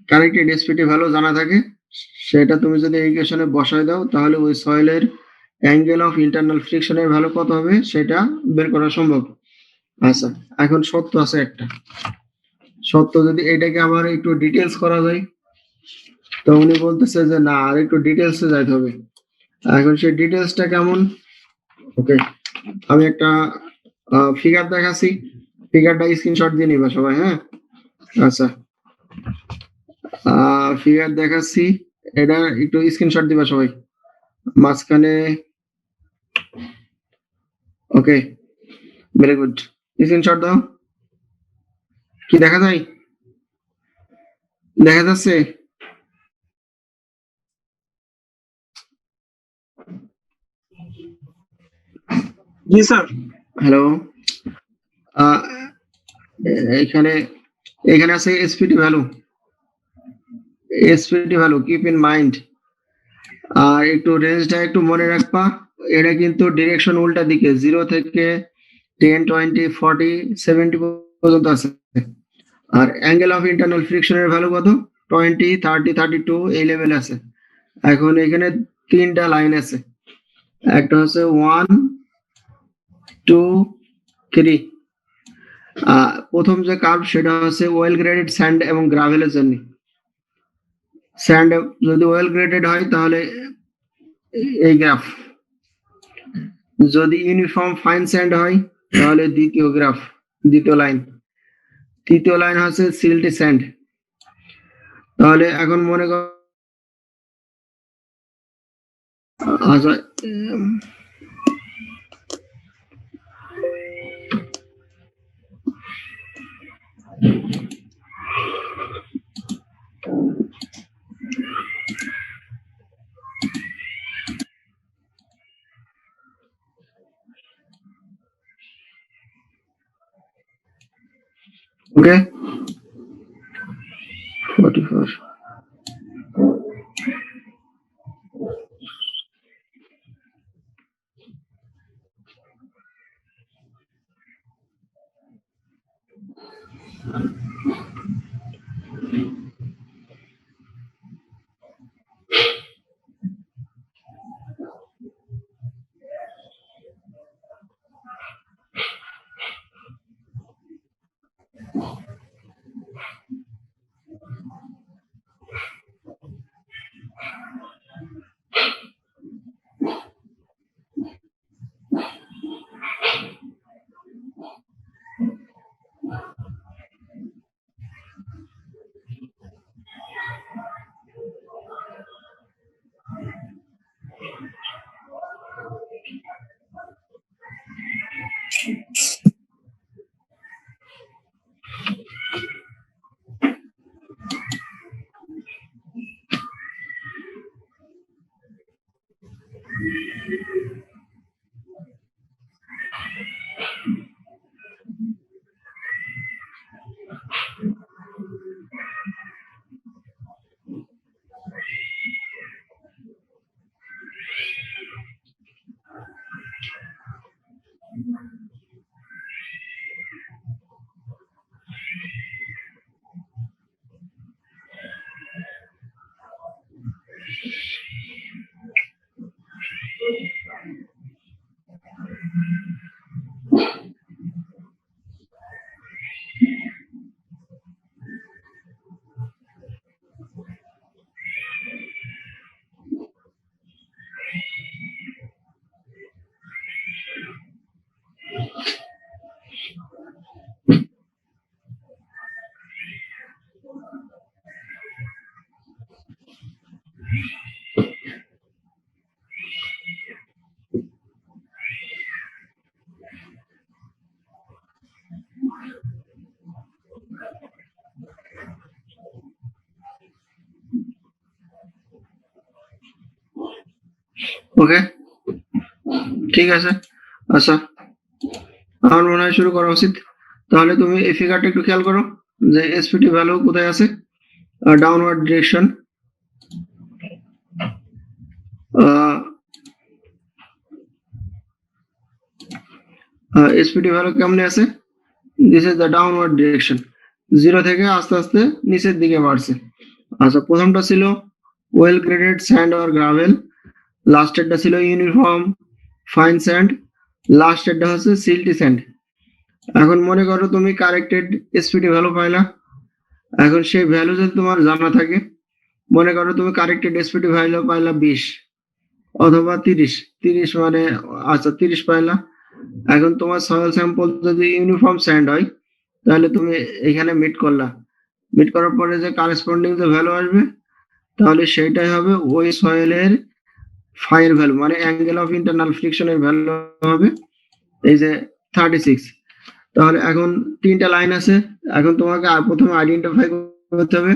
Speaker 2: কারেক্টেড এসপিটি ভ্যালু জানা থাকে সেটা তুমি যদি ইকুয়েশনে বসায় দাও তাহলে ওই সয়েলের অ্যাঙ্গেল অফ ইন্টারনাল ফ্রিকশনের ভ্যালু কত হবে সেটা বের করা সম্ভব। আচ্ছা, এখন সত্য আছে একটা সত্য, যদি এটাকে আবার একটু ডিটেলস করা যায়, তো উনি বলতেছে যে না, আর একটু ডিটেলসে যাইতে হবে। এখন সেই ডিটেলসটা কেমন? ওকে, আমি একটা ফিগার দেখাচ্ছি, ফিগারটা স্ক্রিনশট দিয়ে নিবা সবাই, হ্যাঁ? আচ্ছা, ফিগার দেখাচ্ছি, এটা একটু স্ক্রিনশট দিবা সবাই মাঝখানে। ওকে, ভেরি গুড, স্ক্রিনশট দাও। কি দেখা যায়? দেখা যাচ্ছে?
Speaker 8: জি স্যার।
Speaker 2: হ্যালো, এখানে এখানে আছে SPT value, SPT value keep in mind. আর একটু রেঞ্জটা একটু মনে রাখবা, এটা কিন্তু ডিরেকশন উল্টা দিকে, 0 থেকে 10, 20, 40, 70 পর্যন্ত আছে। আর অ্যাঙ্গেল অফ ইন্টারনাল ফ্রিকশনের ভ্যালু কত? 20, 30, 32 এই লেভেল আছে। এখন এখানে তিনটা লাইন আছে, একটা হচ্ছে 1, 2, 3। প্রথম যে কার্ভ সেটা হচ্ছে ওয়েল গ্রেডেড স্যান্ড এবং গ্রাভেলের জন্য। স্যান্ড যদি ওয়েল গ্রেডেড হয় তাহলে এই গ্রাফ, যদি ইউনিফর্ম ফাইন স্যান্ড হয় তাহলে দ্বিতীয় গ্রাফ, দ্বিতীয় লাইন। তৃতীয় লাইন হচ্ছে সিল্টি স্যান্ড। তাহলে এখন মনে কর, আচ্ছা, ওকে, 44। ওকে, ঠিক আছে। আচ্ছা, আমার মনে হয় শুরু করা উচিত। তাহলে তুমি এই ফিগারটা একটু খেয়াল করো যে এসপিটি ভ্যালু কোথায় আছে, ডাউনওয়ার্ড ডিরেকশন। এসপিটি ভ্যালু কেমনে আছে? This is the downward direction, 0 থেকে আস্তে আস্তে নিচের দিকে বাড়ছে। আচ্ছা, প্রথমটা ছিল well graded sand or gravel, লাস্টেরটা ছিল ইউনিফর্ম ফাইন স্যান্ড, লাস্টেরটা হচ্ছে সিল্টি স্যান্ড। এখন মনে করো তুমি কারেক্টেড এসপিটি ভ্যালু পাইলা। এখন সেই ভ্যালু যদি তোমার জানা থাকে, মনে করো তুমি কারেক্টেড এসপিটি ভ্যালু পাইলা 20 অথবা 30 মানে আচ্ছা 30 পাইলা। এখন তোমার সয়েল স্যাম্পল যদি ইউনিফর্ম স্যান্ড হয়, তাহলে তুমি এখানে মিট করার পরে যে কারেসপন্ডিং যে ভ্যালু আসবে, তাহলে সেইটাই হবে ওই সয়েলের ফাইন ভ্যালু, মানে অ্যাঙ্গেল অফ ইন্টারনাল ফ্রিকশনের ভ্যালু হবে এই যে 36। তাহলে এখন তিনটা লাইন আছে। এখন তোমাকে প্রথমে আইডেন্টিফাই করতে হবে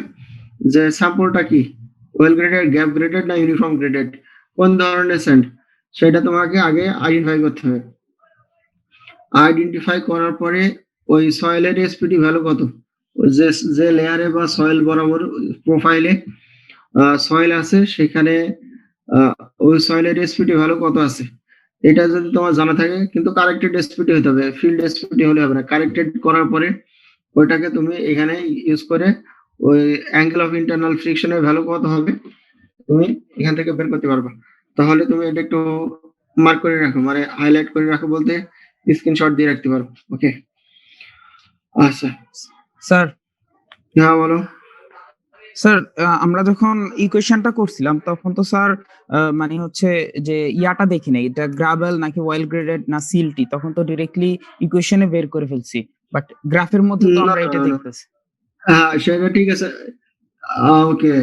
Speaker 2: যে স্যাম্পলটা কি, ওয়েল গ্রেডেড, গ্যাপ গ্রেডেড না ইউনিফর্ম গ্রেডেড, কোন ধরনের স্যান্ড, সেটা তোমাকে আগে আইডেন্টিফাই করতে হবে। আইডেন্টিফাই করার পরে ওই সয়েলের এসপিটি ভ্যালু কত, যে যে লেয়ারে বা সয়েল বরাবর প্রোফাইলে সয়েল আছে, সেখানে ওই সয়েলের এসপিটি ভ্যালু কত আছে, এটা যদি তোমার জানা থাকে, কিন্তু কারেক্টেড এসপিটি হতে হবে, ফিল্ড এসপিটি হলে হবে না। কারেক্টেড করার পরে ওইটাকে তুমি এখানে ইউজ করে ওই অ্যাঙ্গেল অফ ইন্টারনাল ফ্রিকশনের ভ্যালু কত হবে তুমি এখান থেকে বের করতে পারবা। তাহলে তুমি এটা একটু মার্ক করে রাখো, মানে হাইলাইট করে রাখো বলতে স্ক্রিনশট দিয়ে রাখতে পারো। ওকে, আচ্ছা
Speaker 1: স্যার
Speaker 2: হ্যাঁ বলো।
Speaker 1: স্যার আমরা যখন ইকুয়েশনটা করছিলাম তখন তো স্যার মানে হচ্ছে যে ইয়াটা দেখি নাই, এটা গ্রাভেল নাকি ওয়েল গ্রেডেড না সিল্টি, তখন তো ডিরেক্টলি ইকুয়েশনে বের করে ফেলছি, বাট গ্রাফের মধ্যে তো আমরা এটা দেখতেছি।
Speaker 2: হ্যাঁ সেটা ঠিক আছে। ওকে,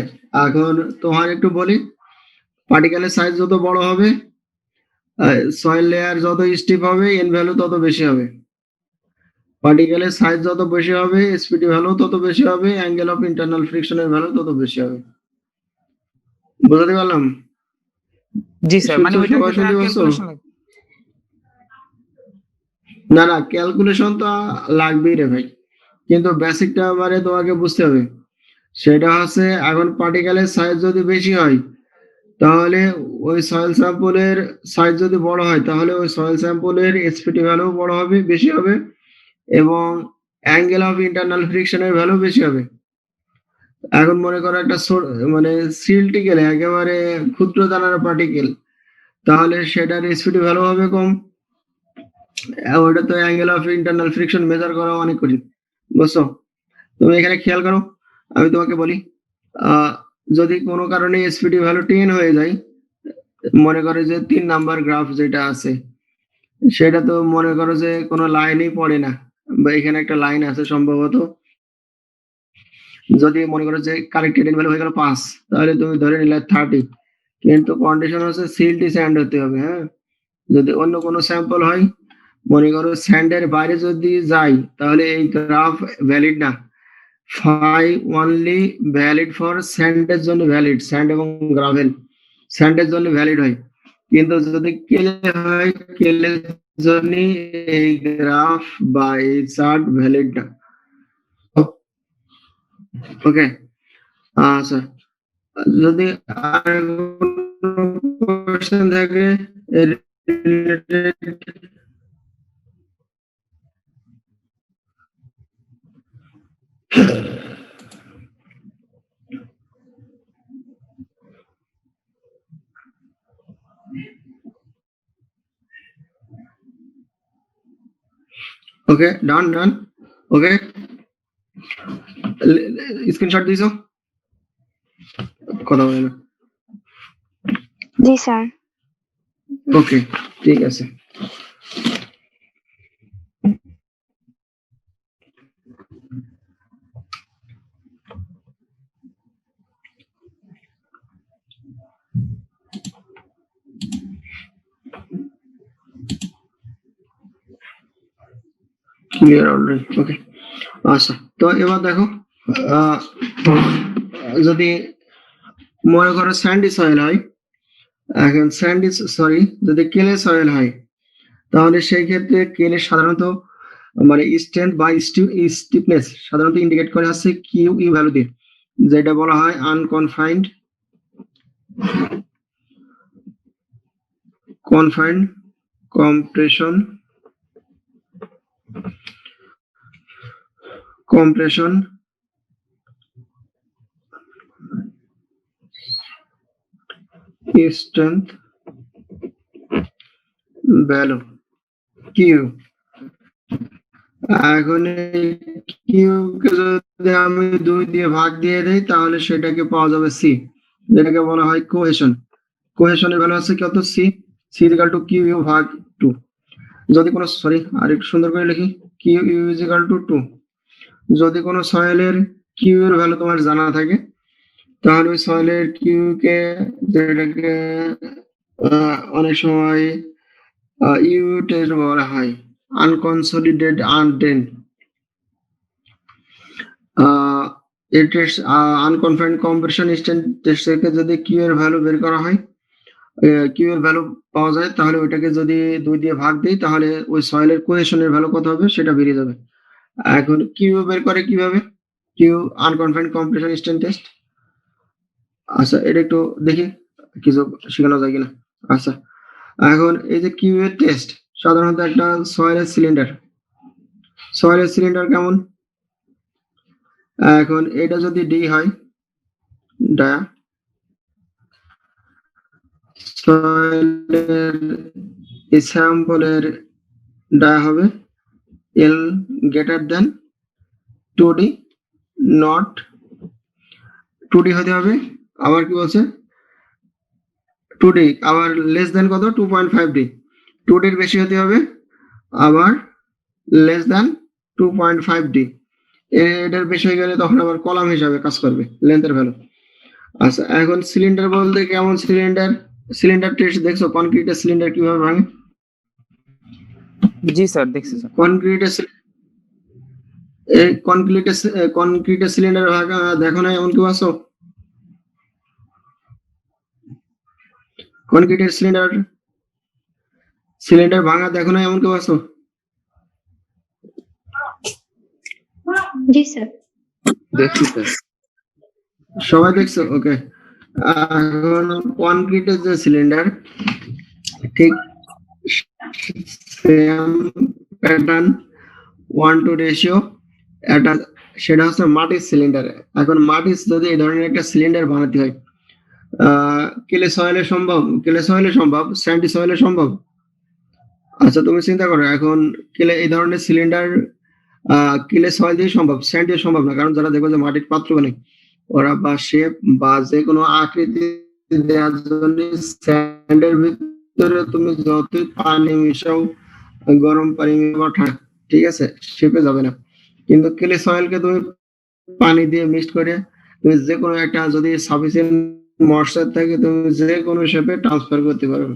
Speaker 2: এখন তোমার একটু বলি, পার্টিকেলের সাইজ যত বড় হবে, সয়েল লেয়ার যত স্টিপ হবে, এন ভ্যালু তত বেশি হবে। পার্টিকেলের সাইজ যত বেশি হবে, এসপিটি ভ্যালু তত বেশি হবে, অ্যাঙ্গেল অফ ইন্টারনাল ফ্রিকশনের ভ্যালু তত বেশি হবে। বুঝতে পারলাম?
Speaker 1: জি স্যার, মানে ওইটা
Speaker 2: সবাই শুনতে পাচ্ছো? না না, ক্যালকুলেশন তো লাগবেই রে ভাই, কিন্তু বেসিকটা মানে তোমাকে বুঝতে হবে। সেটা হচ্ছে এখন পার্টিকেলের সাইজ যদি বেশি হয়, তাহলে ওই সয়েল স্যাম্পলের সাইজ যদি বড় হয়, তাহলে ওই সয়েল স্যাম্পলের এসপিটি ভ্যালু বড় হবে, বেশি হবে, এবং অ্যাঙ্গেল অফ ইন্টারনাল ফ্রিকশনের ভ্যালু বেশি হবে। এখন মনে করো একটা মানে সিল্টি গেলে একেবারে ক্ষুদ্র দানার পার্টিকেল, তাহলে সেটার এসপিটি ভ্যালু হবে কম। ওটা তো angle of internal friction measure করা অনেক কঠিন, বুঝছো? তুমি এখানে খেয়াল করো, আমি তোমাকে বলি, যদি কোনো কারণে এসপিটি ভ্যালু 10 হয়ে যায়, মনে করো যে 3 নাম্বার গ্রাফ যেটা আছে, সেটা তো মনে করো যে কোনো লাইনই পড়ে না, বা এখানে একটা লাইন আছে সম্ভবত। যদি মনে করো যে কারেক্টেড ভ্যালু হয়ে গেল 5, তাহলে তুমি ধরে নিলে 30, কিন্তু কন্ডিশন হচ্ছে সিল্টি স্যান্ড হতে হবে। হ্যাঁ, যদি অন্য কোনো স্যাম্পল হয়, মনে করো স্যান্ডের বাইরে যদি যাই, তাহলে এই গ্রাফ ভ্যালিড না। ফাই অনলি ভ্যালিড ফর স্যান্ডের জন্য ভ্যালিড, স্যান্ড এবং গ্রাভেল স্যান্ডের জন্য ভ্যালিড হয়, কিন্তু যদি কেলে হয়, কেলের জন্য এই গ্রাফ বা এই চার্ট ভ্যালিড না। ওকে, আচ্ছা, যদি আর কোশ্চেন থাকে related, ওকে ডান ডান, ওকে স্ক্রিনশট দিছো, কথা বলে না।
Speaker 4: জি স্যার।
Speaker 2: ওকে ঠিক আছে। ক্লিয়ার অলরেডি, ওকে। আচ্ছা, তো এবার দেখো, যদি মনে করো স্যান্ডি সয়েল হয়, এখন যদি কেলে সয়েল হয়, তাহলে সেই ক্ষেত্রে কেলে সাধারণত মানে স্ট্রেংথ বা স্টিফনেস সাধারণত ইন্ডিকেট করে আছে কিউ ইউ ভ্যালু দিয়ে, যেটা বলা হয় আনকনফাইন্ড কম্প্রেশন strength ভ্যালু কিউ। এখন কিউ কে যদি আমি 2 দিয়ে ভাগ দিয়ে দেই তাহলে সেটাকে পাওয়া যাবে সি, যেটাকে বলা হয় কোহেশন। কোহেশনের ভ্যালু আছে কত? C. C equal to Q U ভাগ 2। যদি কোনো সরি আর একটু সুন্দর করে লিখি, Q U is equal to 2। যদি কোনো সয়েলের কিউ এর ভ্যালু তোমার জানা থাকে তাহলে ওই সয়েলের কিউ কে, যেটাকে অনেক সময় ইউ টেস্ট বলা হয়, আনকনসলিডেটেড আনডেন, এই টেস্ট আনকনফাইন্ড কম্প্রেশন স্ট্যান্ড টেস্ট থেকে যদি কিউ এর ভ্যালু বের করা হয়, কিউ এর ভ্যালু পাওয়া যায়, তাহলে ওইটাকে যদি 2 দিয়ে ভাগ দিই তাহলে ওই সয়েলের কোহেশনের ভ্যালু কত হবে সেটা বেরিয়ে যাবে। এখন কিউ বের করে কিভাবে? Q unconfined compression stand test. আচ্ছা, এটা একটু দেখি কিছু শেখানো যায় কিনা। আচ্ছা, এখন এই যে কিউ এর টেস্ট, সাধারণত একটা সয়েলের সিলিন্ডার কেমন? এখন এটা যদি ডি হয়, ডায়া, সয়েলের স্যাম্পলের ডায়া হবে এল greater than 2d, not 2d হতে হবে। আবার কি বলছে? 2d আবার লেস দেন কত? 2.5d। 2d এর বেশি হতে হবে, আবার লেস দেন 2.5d। এটার বেশি হয়ে গেলে তখন আবার কলাম হিসাবে কাজ করবে লেন্থের ভ্যালু। আচ্ছা, এখন সিলিন্ডার বলতে কেমন? সিলিন্ডার টেস্ট দেখছো? কনক্রিটের সিলিন্ডার কিভাবে ভাঙে?
Speaker 1: জি স্যার, দেখছি স্যার।
Speaker 2: কনক্রিটের সিলিন্ডার ভাঙা দেখো না এমন কেউ আছো? কনক্রিটের সিলিন্ডার ভাঙা দেখো না এমন কেউ আছো?
Speaker 4: জি স্যার।
Speaker 3: দেখছি স্যার।
Speaker 2: সবাই দেখছো? ওকে। এখন কনক্রিটের যে সিলিন্ডার, ঠিক সেম প্যাটার্ন 1:2 রেশিও, এটা সেটা হচ্ছে মাটির সিলিন্ডার। এখন মাটির যদি এই ধরনের একটা সিলিন্ডার বানাতে হয়, ক্লে সয়েলে সম্ভব, স্যান্ডি সয়েলে সম্ভব? আচ্ছা, তুমি চিন্তা করো, এখন এই ধরনের সিলিন্ডার ক্লে সয়েল দিয়ে সম্ভব, স্যান্ড দিয়ে সম্ভব না। কারণ যারা দেখবো যে মাটির পাত্র বানায়, ওরা বা শেপ বা যে কোনো আকৃতি দেওয়ার জন্য স্যান্ডের ভিতরে তুমি যতই পানি মিশাও, গরম পানি মিশাও, ঠিক আছে, শেপে যাবে না। কিন্তু ক্লে সয়েলকে তুমি পানি দিয়ে মিক্সড করে তুমি যে কোনো একটা, যদি সাফিসিয়েন্ট ময়েশ্চার থাকে, তুমি যে কোনো শেপে ট্রান্সফার করতে পারবে।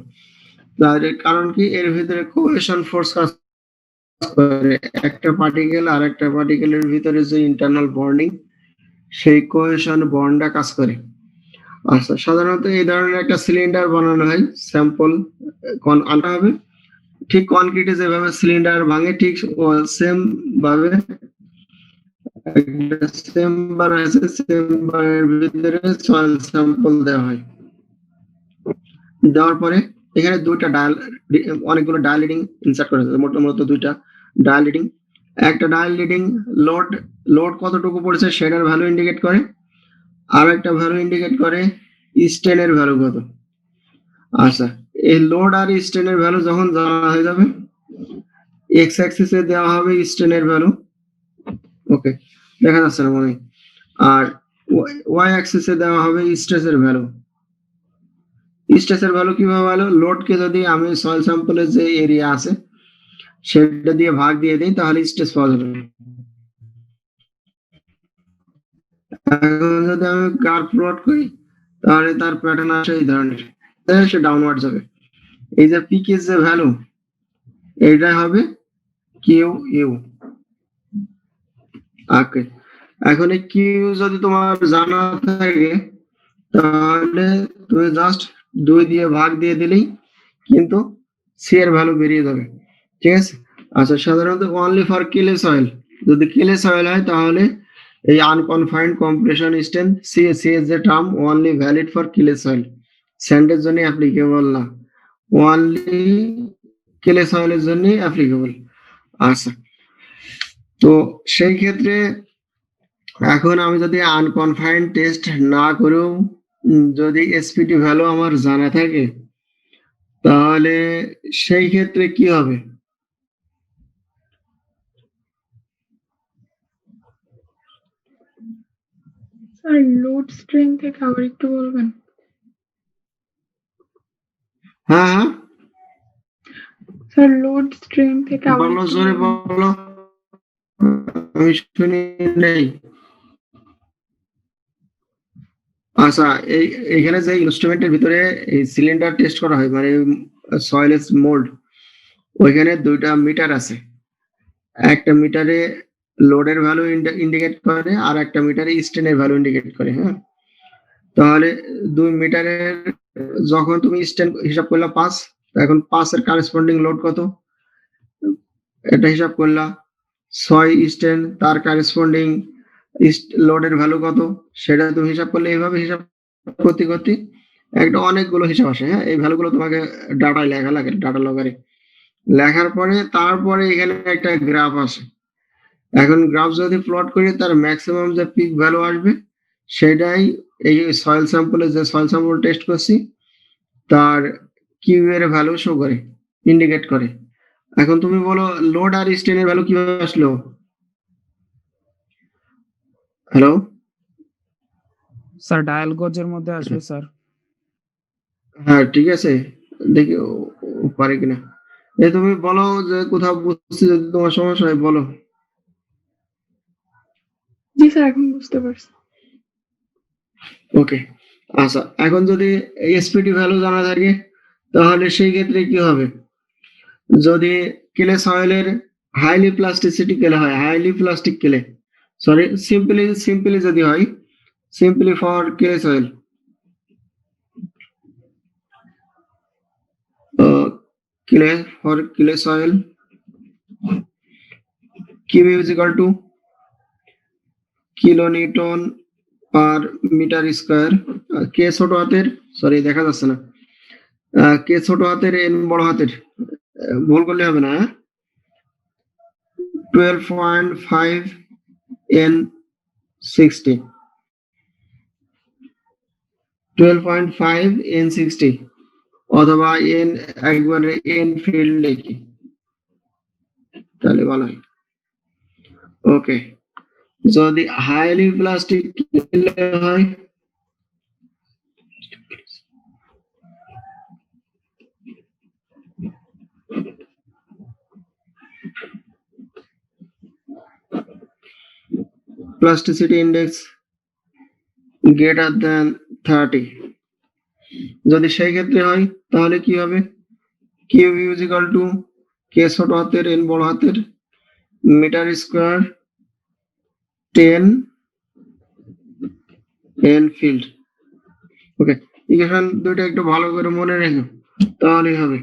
Speaker 2: তার কারণ কি? এর ভিতরে কোহেশন ফোর্স কাজ করে। একটা পার্টিকেল আর একটা পার্টিকেলের ভিতরে যে ইন্টারনাল বন্ডিং, সেই কোহেশন বন্ডটা কাজ করে। আচ্ছা, সাধারণত এই ধরনের একটা সিলিন্ডার বানানো হয়, স্যাম্পল আনা হবে। ঠিক কনক্রিটে যেভাবে সিলিন্ডার ভাঙে, ঠিক সেম ভাবে একটা চেম্বার আছে, চেম্বারের ভিতরে সয়েল স্যাম্পল দেওয়া হয়। দেওয়ার পরে এখানে অনেকগুলো ডায়াল রিডিং ইনসার্ট করা হয়েছে, মোটামুটি 2টা ডায়াল রিডিং। একটা ডায়াল রিডিং লোড কতটুকু পড়েছে সেটার ভ্যালু ইন্ডিকেট করে, আর একটা ভ্যালু ইন্ডিকেট করে স্ট্রেনের ভ্যালু কত। আচ্ছা, এই লোড আর স্ট্রেনের ভ্যালু যখন জানা হয়ে যাবে, এক্স অ্যাক্সিসে দেওয়া হবে স্ট্রেনের ভ্যালু, ওকে, দেখা যাচ্ছে না মনে হয়, আর ওয়াই অ্যাক্সিসে দেওয়া হবে স্ট্রেসের ভ্যালু। স্ট্রেসের ভ্যালু কিভাবে হলো? লোডকে যদি আমি সয়েল স্যাম্পলের যে এরিয়া আছে সেটা দিয়ে ভাগ দিয়ে দিই তাহলে স্ট্রেস পাওয়া যাবে। এখন যদি আমি কার্ভ প্লট করি তাহলে তার প্যাটার্ন আসে এই ধরনের, সে ডাউনওয়ার্ড যাবে। এই যে পিক এর যে ভ্যালু, এইটাই হবে কিউ ইউ। ওকে, এখন এই কিউ যদি তোমার জানা থাকে তাহলে তুমি জাস্ট 2 দিয়ে ভাগ দিয়ে দিলেই কিন্তু সি এর ভ্যালু বেরিয়ে যাবে, ঠিক আছে। আচ্ছা, সাধারণত অনলি ফর ক্লে সয়েল, যদি ক্লে সয়েল হয় তাহলে এই আনকনফাইন্ড কম্প্রেশন স্ট্রেন্থ সি এর যে term only valid for clay soil, স্যান্ডের জন্য অ্যাপ্লিকেবল না, অনলি ক্লে সয়েলের জন্য অ্যাপ্লিকেবল। আচ্ছা, তো সেই ক্ষেত্রে এখন আমি যদি আনকনফাইন্ড টেস্ট না করেও যদি এসপিটি ভ্যালু আমার জানা থাকে তাহলে সেই ক্ষেত্রে কি হবে?
Speaker 9: স্যার লোড স্ট্রিং থেকে আবার একটু বলবেন?
Speaker 2: হ্যাঁ হ্যাঁ,
Speaker 9: স্যার লোড স্ট্রিং থেকে আবার
Speaker 2: বলো,
Speaker 9: একটু
Speaker 2: জোরে
Speaker 9: বলবেন?
Speaker 2: বলো, আমি শুনি নেই। আচ্ছা, এইখানে যে ইনস্ট্রুমেন্টের ভিতরে এই সিলিন্ডার টেস্ট করা হয়, মানে সয়েলস মোল্ড, ওইখানে দুইটা মিটার আছে। একটা মিটারে লোডের ভ্যালু ইন্ডিকেট করে আর একটা মিটারে স্ট্রেনের ভ্যালু ইন্ডিকেট করে। হ্যাঁ, তাহলে 2 মিটারের যখন তুমি স্ট্রেন হিসাব করলা 5, এখন 5 এর কারেসপন্ডিং লোড কত এটা হিসাব করলা, 6 স্ট্রেন তার কারেসপন্ডিং লোডের ভ্যালু কত সেটা তুমি হিসাব করলে, এইভাবে হিসাব করতে করতে একটা অনেকগুলো হিসাব আসে। হ্যাঁ, এই ভ্যালুগুলো তোমাকে ডাটায় লেখা লাগে, ডাটা লগারে লেখার পরে তারপরে এখানে একটা গ্রাফ আসে। এখন গ্রাফ যদি প্লট করি তার ম্যাক্সিমাম যে পিক ভ্যালু আসবে সেটাই এই সয়েল স্যাম্পলে, যে সয়েল স্যাম্পল টেস্ট করছি তার কিউ এর ভ্যালু শো করে, ইন্ডিকেট করে। এখন তুমি বলো লোড আর স্ট্রেনের ভ্যালু কিভাবে আসলো? হ্যালো,
Speaker 1: স্যার ডায়াল গজের মধ্যে আসবে স্যার।
Speaker 2: হ্যাঁ ঠিক আছে, দেখি ও পারে কিনা। এই তুমি বলো যে কোথাও বুঝছি, যদি তোমার সমস্যা হয় বলো।
Speaker 9: জি স্যার, এখন বুঝতে পারছি।
Speaker 2: ওকে, আচ্ছা, এখন যদি এসপিটি ভ্যালু জানা থাকে তাহলে সেই ক্ষেত্রে কি হবে? যদি কেলে সয়েলের হাইলি প্লাস্টিসিটি কেলে হয়, হাইলি প্লাস্টিক কেলে, সরি সিম্পলি যদি হয়, সিম্পলি ফর কেলে soil, clay for clay soil, Q is equal to kilonewton per meter square, K ছোট হাতের, সরি দেখা যাচ্ছে না, K ছোট হাতের, N বড় হাতের, ভুল করলে হবে না, 12.5 N60, 12.5 N60, অথবা N একবারে N ফিল্ড লিখি তাহলে ভালো হয়। ওকে, যদি হাইলি প্লাস্টিক হয় plasticity index greater than 30, যদি সেই ক্ষেত্রে হয় তাহলে কি হবে? কিউ ইজ ইকুয়াল টু কে ছোট হাতের এন বড় হাতের মিটার স্কোয়ার 10 এন ফিল্ড। ওকে, ইকুয়েশন দুইটা একটু ভালো করে মনে রেখো তাহলেই হবে।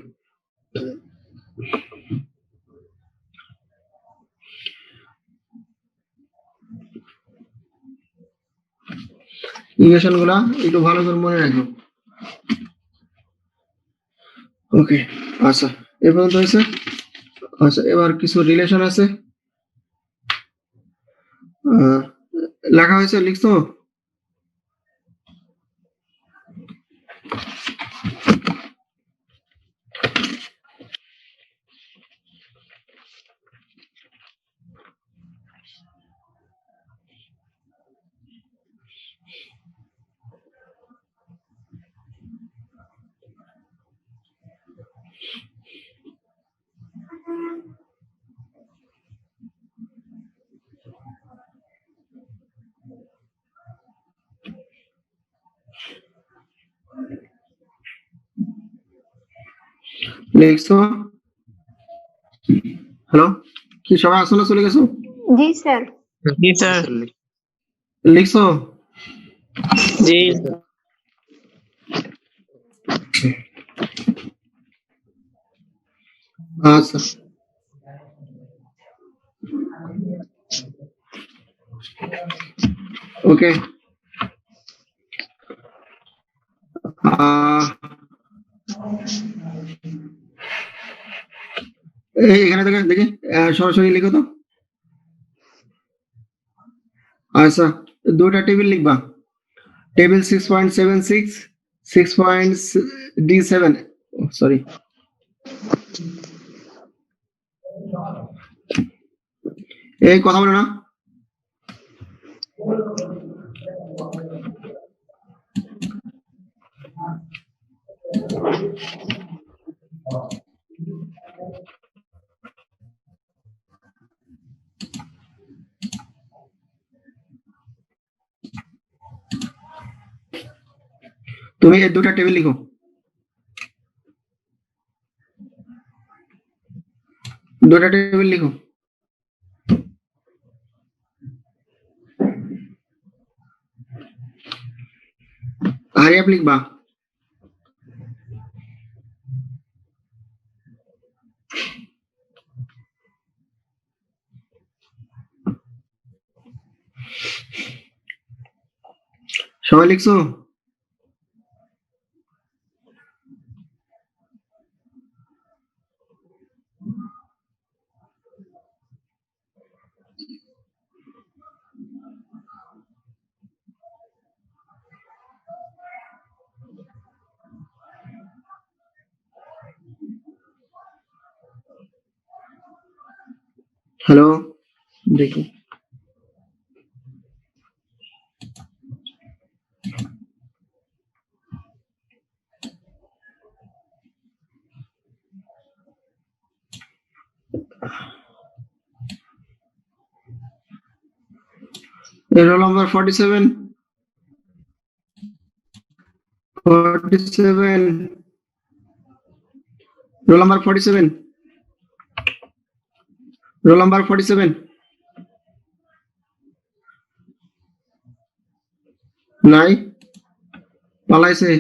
Speaker 2: ইকুয়েশন গুলা একটু ভালো করে মনে রাখো। ওকে, আচ্ছা, এ পর্যন্ত হয়েছে। আচ্ছা, এবার কিছু রিলেশন আছে, লেখা হয়েছে, লিখছো? লিখছো? হ্যালো, কি সবাই আসলে চলে গেছো?
Speaker 4: জি স্যার।
Speaker 8: জি স্যার।
Speaker 2: লিখছো?
Speaker 8: জি
Speaker 2: আচ্ছা, ওকে, এখানে দেখে দেখি, সরাসরি লিখো তো। আচ্ছা, দুইটা টেবিল লিখবা, টেবিল 6.76, 6.D7, সরি, এই কথা বলে না। তুমি এই দুটা টেবিল লিখো, দুটা টেবিল লিখো। হারিয়াপ লিখবা। সবাই লিখছো? হ্যালো, দেখি roll number 47, 47, roll number 47, roll number 47, নাই, পালাইছে।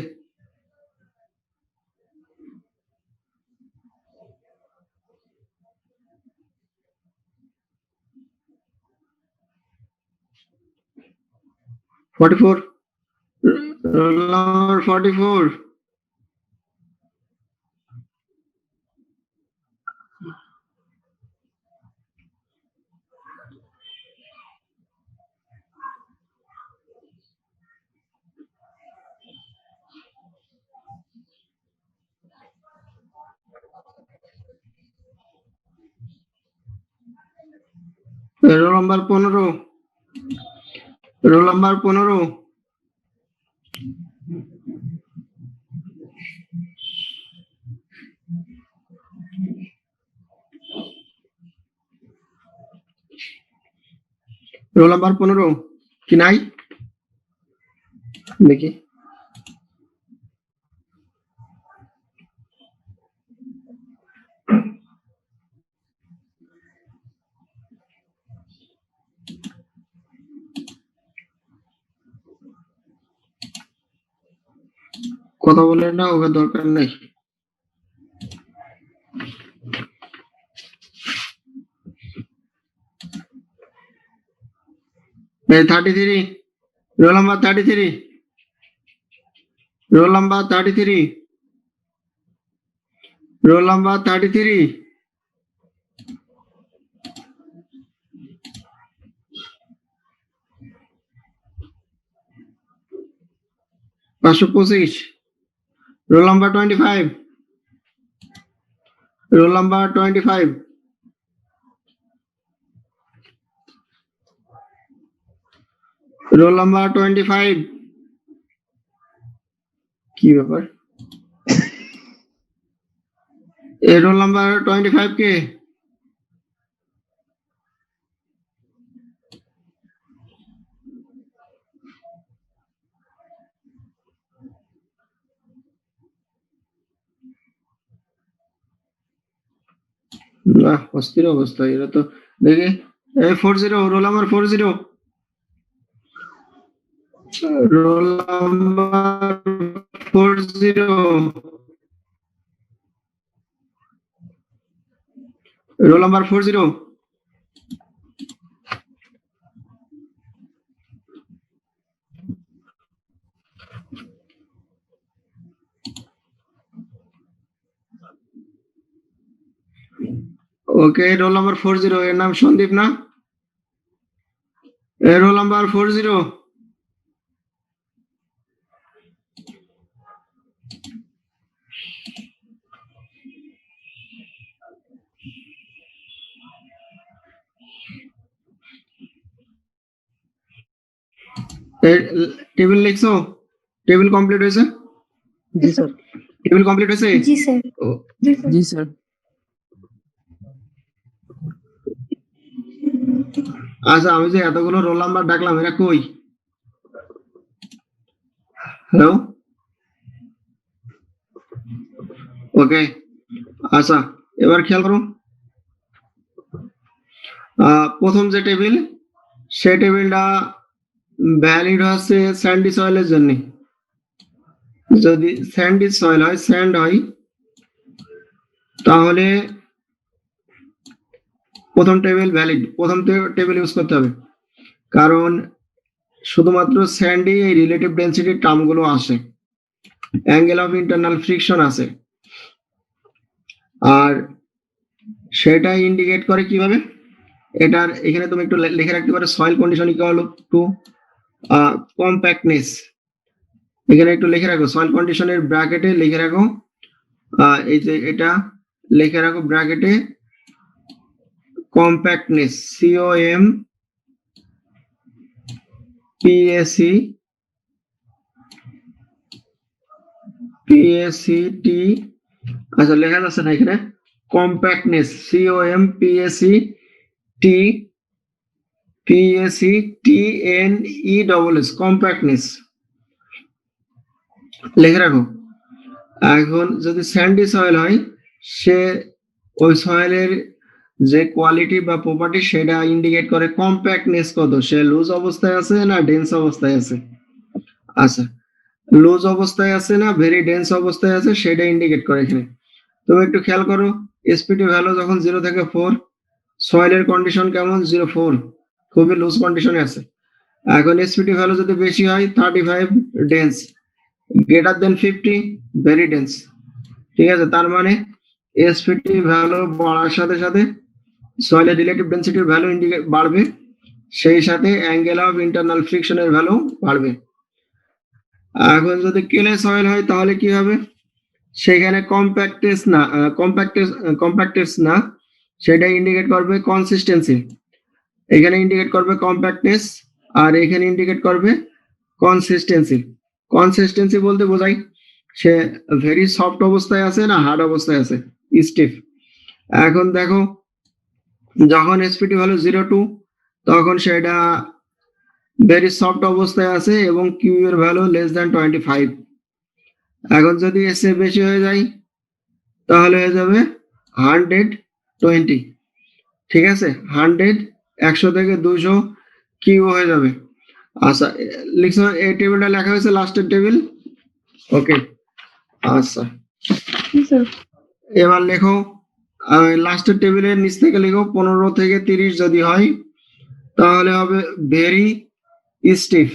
Speaker 2: Roll number 44, roll number 15, roll number 15, roll number 15 কি নাই, দেখি কথা বলে না, ওকে দরকার নেই। এই 33, roll number 33, roll number 33, roll number 33, 525, roll number 25, roll number 25, roll number 25, কি ব্যাপার, এই roll number 25 কে? না, অস্থির অবস্থা এরা তো। দেখি এই 40, roll number 40, roll number 40, roll number 40, ওকে, roll number 40, এর নাম সন্দীপ না? roll number 40, টেবিল লিখছো? টেবিল কমপ্লিট হয়েছে?
Speaker 1: জি স্যার।
Speaker 2: টেবিল কমপ্লিট হয়েছে?
Speaker 4: জি স্যার।
Speaker 2: ও,
Speaker 1: জি স্যার।
Speaker 2: আচ্ছা, আমি যে এতগুলো রোল নাম্বার ডাকলাম এরা কই? হ্যালো, ওকে। আচ্ছা, এবার খেয়াল করো, প্রথম যে টেবিল, সেই টেবিলটা ভ্যালিড হচ্ছে স্যান্ডি সয়েলের জন্য। যদি স্যান্ডি সয়েল হয়, স্যান্ড হয়, তাহলে প্রথম টেবিল ভ্যালিড, প্রথম টেবিল ইউজ করতে হবে, কারণ শুধুমাত্র স্যান্ডি এই রিলেটিভ ডেন্সিটির টার্মগুলো আসে, অ্যাঙ্গেল অফ ইন্টারনাল ফ্রিকশন আছে, আর সেটা ইন্ডিকেট করে কিভাবে? এটার এখানে তুমি একটু লিখে রাখতে পারো, soil condition equal to compactness. এখানে একটু লিখে রাখো, সয়েল কন্ডিশনের ব্র্যাকেটে লিখে রাখো, এই যে এটা লিখে রাখো ব্র্যাকেটে, কম্প্যাক্টনেস, COM PACT, আচ্ছা লেখা যাচ্ছে না এখানে, কম্প্যাক্টনেস, COMPACTNESS, কম্প্যাক্টনেস লিখে রাখো। এখন যদি স্যান্ডি সয়েল হয়, সে ওই সয়েলের যে কোয়ালিটি বা প্রপার্টি সেটা ইন্ডিকেট করে কম্প্যাক্টনেস কত, সে লুজ অবস্থায় আছে না ডেন্স অবস্থায় আছে। আচ্ছা, লুজ অবস্থায় আছে না ভেরি ডেন্স অবস্থায় আছে সেটা ইন্ডিকেট করে এখানে। তুমি একটু খেয়াল করো, এসপিটি ভ্যালু যখন 0 থেকে 4, সয়েলের কন্ডিশন কেমন? 0-4, খুবই লুজ কন্ডিশনে আছে। এখন এসপিটি ভ্যালু যদি বেশি হয়, 35 dense, greater than 50 very dense. ঠিক আছে, তার মানে এসপিটি ভ্যালু বাড়ার সাথে সাথে সয়েলের রিলেটিভ ডেন্সিটির ভ্যালু ইন্ডিকেট বাড়বে, সেই সাথে অ্যাঙ্গেল অফ ইন্টারনাল ফ্রিকশনের ভ্যালু বাড়বে। এখন যদি কেলে সয়েল হয় তাহলে কি হবে? সেখানে কম্প্যাক্টেস না, সেটা ইন্ডিকেট করবে কনসিস্টেন্সি। এখানে ইন্ডিকেট করবে কম্প্যাক্টনেস, আর এখানে ইন্ডিকেট করবে কনসিস্টেন্সি। কনসিস্টেন্সি বলতে বোঝাই সে ভেরি সফট অবস্থায় আছে না হার্ড অবস্থায় আছে, স্টিফ। এখন দেখো, যখন এসপিটি ভ্যালু 0-2, তখন সেটা ভেরি সফট অবস্থায় আছে এবং কিউ এর ভ্যালু লেস দ্যান 25। এখন যদি এর চেয়ে বেশি হয়ে যায় তাহলে হয়ে যাবে 120। ঠিক আছে, 100 থেকে 200 কিউ হয়ে যাবে। আচ্ছা, লিখছো এই টেবিলটা লেখা হয়েছে লাস্টের টেবিল, ওকে। আচ্ছা,
Speaker 9: জি স্যার।
Speaker 2: এবার লেখো, লাস্টের টেবিলের নিচ থেকে লিখো 15 থেকে 30 যদি হয় তাহলে হবে ভেরি স্টিফ।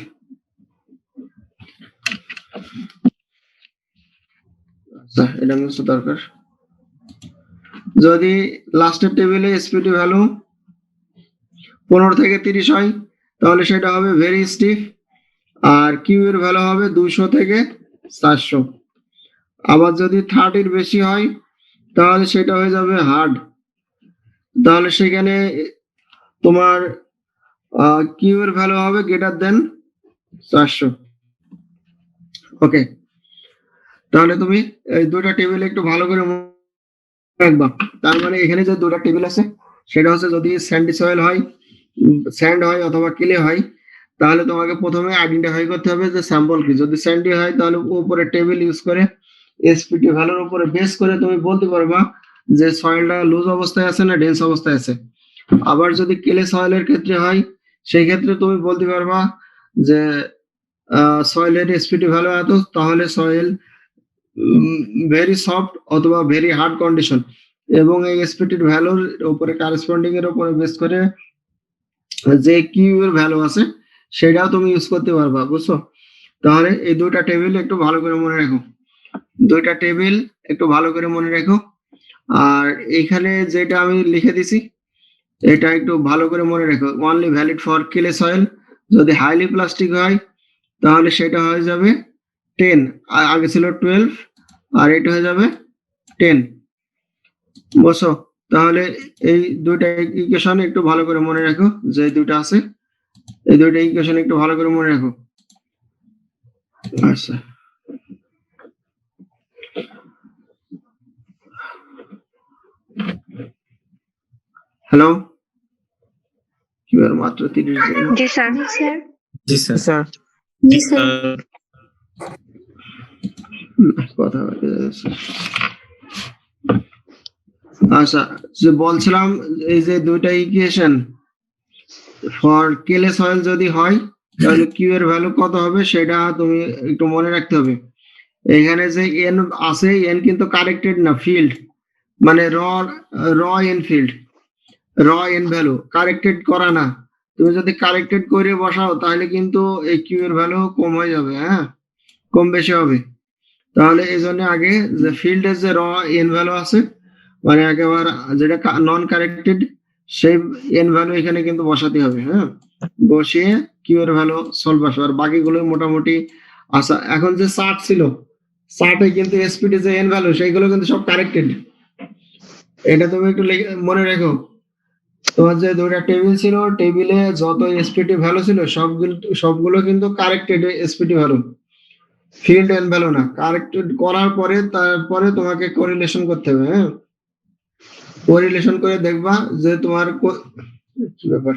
Speaker 2: আচ্ছা, এটা মুছে দরকার। যদি লাস্টের টেবিলে এসপিটি ভ্যালু 15 থেকে 30 হয় তাহলে সেটা হবে ভেরি স্টিফ, আর কিউ এর ভ্যালু হবে 200 থেকে 400। আবার যদি 30 বেশি হয় তাহলে সেটা হয়ে যাবে হার্ড, তাহলে সেখানে তোমার কিউ এর ভ্যালু হবে গ্রেটার দেন 400। ওকে, তাহলে তুমি এই দুটা টেবিল একটু ভালো করে রাখবা। তার মানে এখানে যে দুটা টেবিল আছে সেটা হচ্ছে, যদি স্যান্ডি সয়েল হয়, স্যান্ড হয় অথবা ক্লে হয়, তাহলে তোমাকে প্রথমে আইডেন্টিফাই করতে হবে যে স্যাম্পল কি। যদি স্যান্ডি হয় তাহলে উপরে টেবিল ইউজ করে এসপিটি ভ্যালুর উপরে বেস করে তুমি বলতে পারবা যে সয়েলটা লুজ অবস্থায় আছে না ডেন্স অবস্থায় আছে। আবার যদি ক্লে সয়েলের ক্ষেত্রে হয়, সেই ক্ষেত্রে তুমি বলতে পারবা যে সয়েলের এসপিটি ভ্যালু এত, তাহলে সয়েল ভেরি সফট অথবা ভেরি হার্ড কন্ডিশন, এবং এই এসপিটির ভ্যালুর উপরে কারেসপন্ডিং এর উপরে বেস করে যে কিউ এর ভ্যালু আছে সেটাও তুমি ইউজ করতে পারবা, বুঝছো? তাহলে এই দুইটা টেবিল একটু ভালো করে মনে রাখো, দুইটা টেবিল একটু ভালো করে মনে রাখো। আর এখানে যেটা আমি লিখে দিছি এটা একটু ভালো করে মনে রাখো, only valid for clay soil. যদি হাইলি প্লাস্টিক হয় তাহলে সেটা হয়ে যাবে 10, আগে ছিল 12, আর এটা হয়ে যাবে 10, বুঝছো? তাহলে এই দুইটা ইকুয়েশন একটু ভালো করে মনে রাখো, যে দুইটা আছে এই দুইটা ইকুয়েশন একটু ভালো করে মনে রাখো। আচ্ছা হ্যালো কিবার মাত্র 30 জন
Speaker 4: জি স্যার স্যার
Speaker 1: জি স্যার
Speaker 4: জি স্যার
Speaker 2: কথা বলতে যাচ্ছে। আচ্ছা যে বলছিলাম এই যে দুইটা ইকুয়েশন ফর কেলে সয়েল যদি হয় তাহলে কিউ এর ভ্যালু কত হবে সেটা তুমি একটু মনে রাখতে হবে। এখানে যে এন আছে এন কিন্তু কারেক্টেড না ফিল্ড মানে র এন ফিল্ড র এন ভ্যালু কারেক্টেড করা না। তুমি যদি কারেক্টেড করে বসাও তাহলে কিন্তু এই কিউ এর ভ্যালু কম হয়ে যাবে, হ্যাঁ কম বেশি হবে। তাহলে এই জন্য আগে যে ফিল্ডের যে র এন ভ্যালু আছে মানে একেবারে যেটা নন কারেক্টেড সেই এন ভ্যালু এখানে কিন্তু বসাতে হবে, হ্যাঁ বসিয়ে কিউ এর ভ্যালু সলভ আসবে। আর বাকিগুলো মোটামুটি আচ্ছা এখন যে চার্ট ছিল চার্টে কিন্তু এসপিটি যে এন ভ্যালু সেইগুলো কিন্তু সব কারেক্টেড। এটা তুমি একটু মনে রেখো। তোমার যে দুইটা টেবিল ছিল টেবিলে যত এসপিটি ভ্যালু ছিল সবগুলো কিন্তু corrected SPT value, field N value না। কারেক্টেড করার পরে তারপরে তোমাকে কোরিলেশন করতে হবে, হ্যাঁ কোরিলেশন করে দেখবা যে তোমার কি ব্যাপার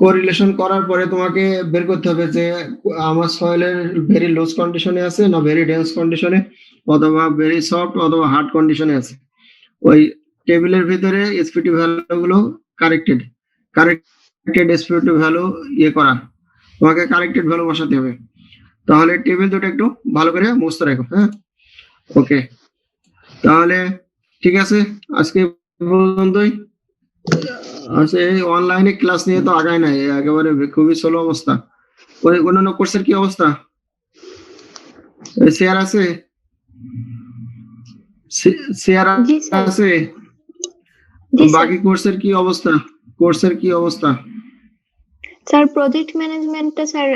Speaker 2: কোরিলেশন করার পরে তোমাকে বের করতে হবে যে আমার সয়েলের ভেরি লুজ কন্ডিশনে আছে না ভেরি ডেন্স কন্ডিশনে অথবা ভেরি সফট অথবা হার্ড কন্ডিশনে আছে। ওই টেবিলের ভিতরে এসপিটি ভ্যালুগুলো কারেক্টেড এসপিটি ভ্যালু করা, তোমাকে কারেক্টেড ভ্যালু বসাতে হবে। তাহলে টেবিল দুটো একটু ভালো করে মুছতে রাখো, হ্যাঁ ওকে তাহলে ঠিক আছে আজকে পর্যন্তই। আচ্ছা এই অনলাইনে ক্লাস নিয়ে তো আগায় নাই একেবারে খুবই স্লো অবস্থা। ওই অন্যান্য কোর্সের কি অবস্থা শেয়ার আছে শেয়ার
Speaker 4: জি স্যার
Speaker 2: আছে
Speaker 4: জি স্যার
Speaker 2: বাকি কোর্সের কি অবস্থা
Speaker 4: স্যার প্রজেক্ট ম্যানেজমেন্টটা স্যার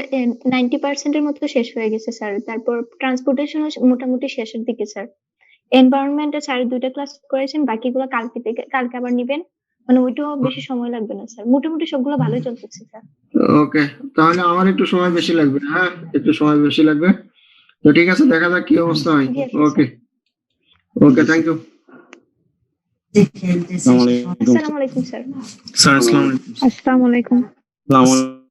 Speaker 4: 90% এর মতো শেষ হয়ে গেছে স্যার। তারপর ট্রান্সপোর্টেশন মোটামুটি শেষের দিকে স্যার। এনভায়রনমেন্টে স্যার 2টা ক্লাস করেছেন, বাকিগুলো কালকে আবার নিবেন। মানে ওইটাও বেশি সময় লাগবে না স্যার, মোটামুটি সবগুলো ভালোই চলতেছে স্যার।
Speaker 2: ওকে তাহলে আমার একটু সময় বেশি লাগবে, হ্যাঁ একটু সময় বেশি লাগবে। তো ঠিক আছে দেখা যাক কি অবস্থা হয়।
Speaker 4: জি আচ্ছা
Speaker 2: ওকে ওকে থ্যাংক ইউ।
Speaker 6: আসসালামু আলাইকুম
Speaker 4: আসসালামু আলাইকুম স্যার।
Speaker 6: স্যার। আসসালামু আলাইকুম।
Speaker 7: আসসালামু আলাইকুম।
Speaker 6: আসসালামু আলাইকুম।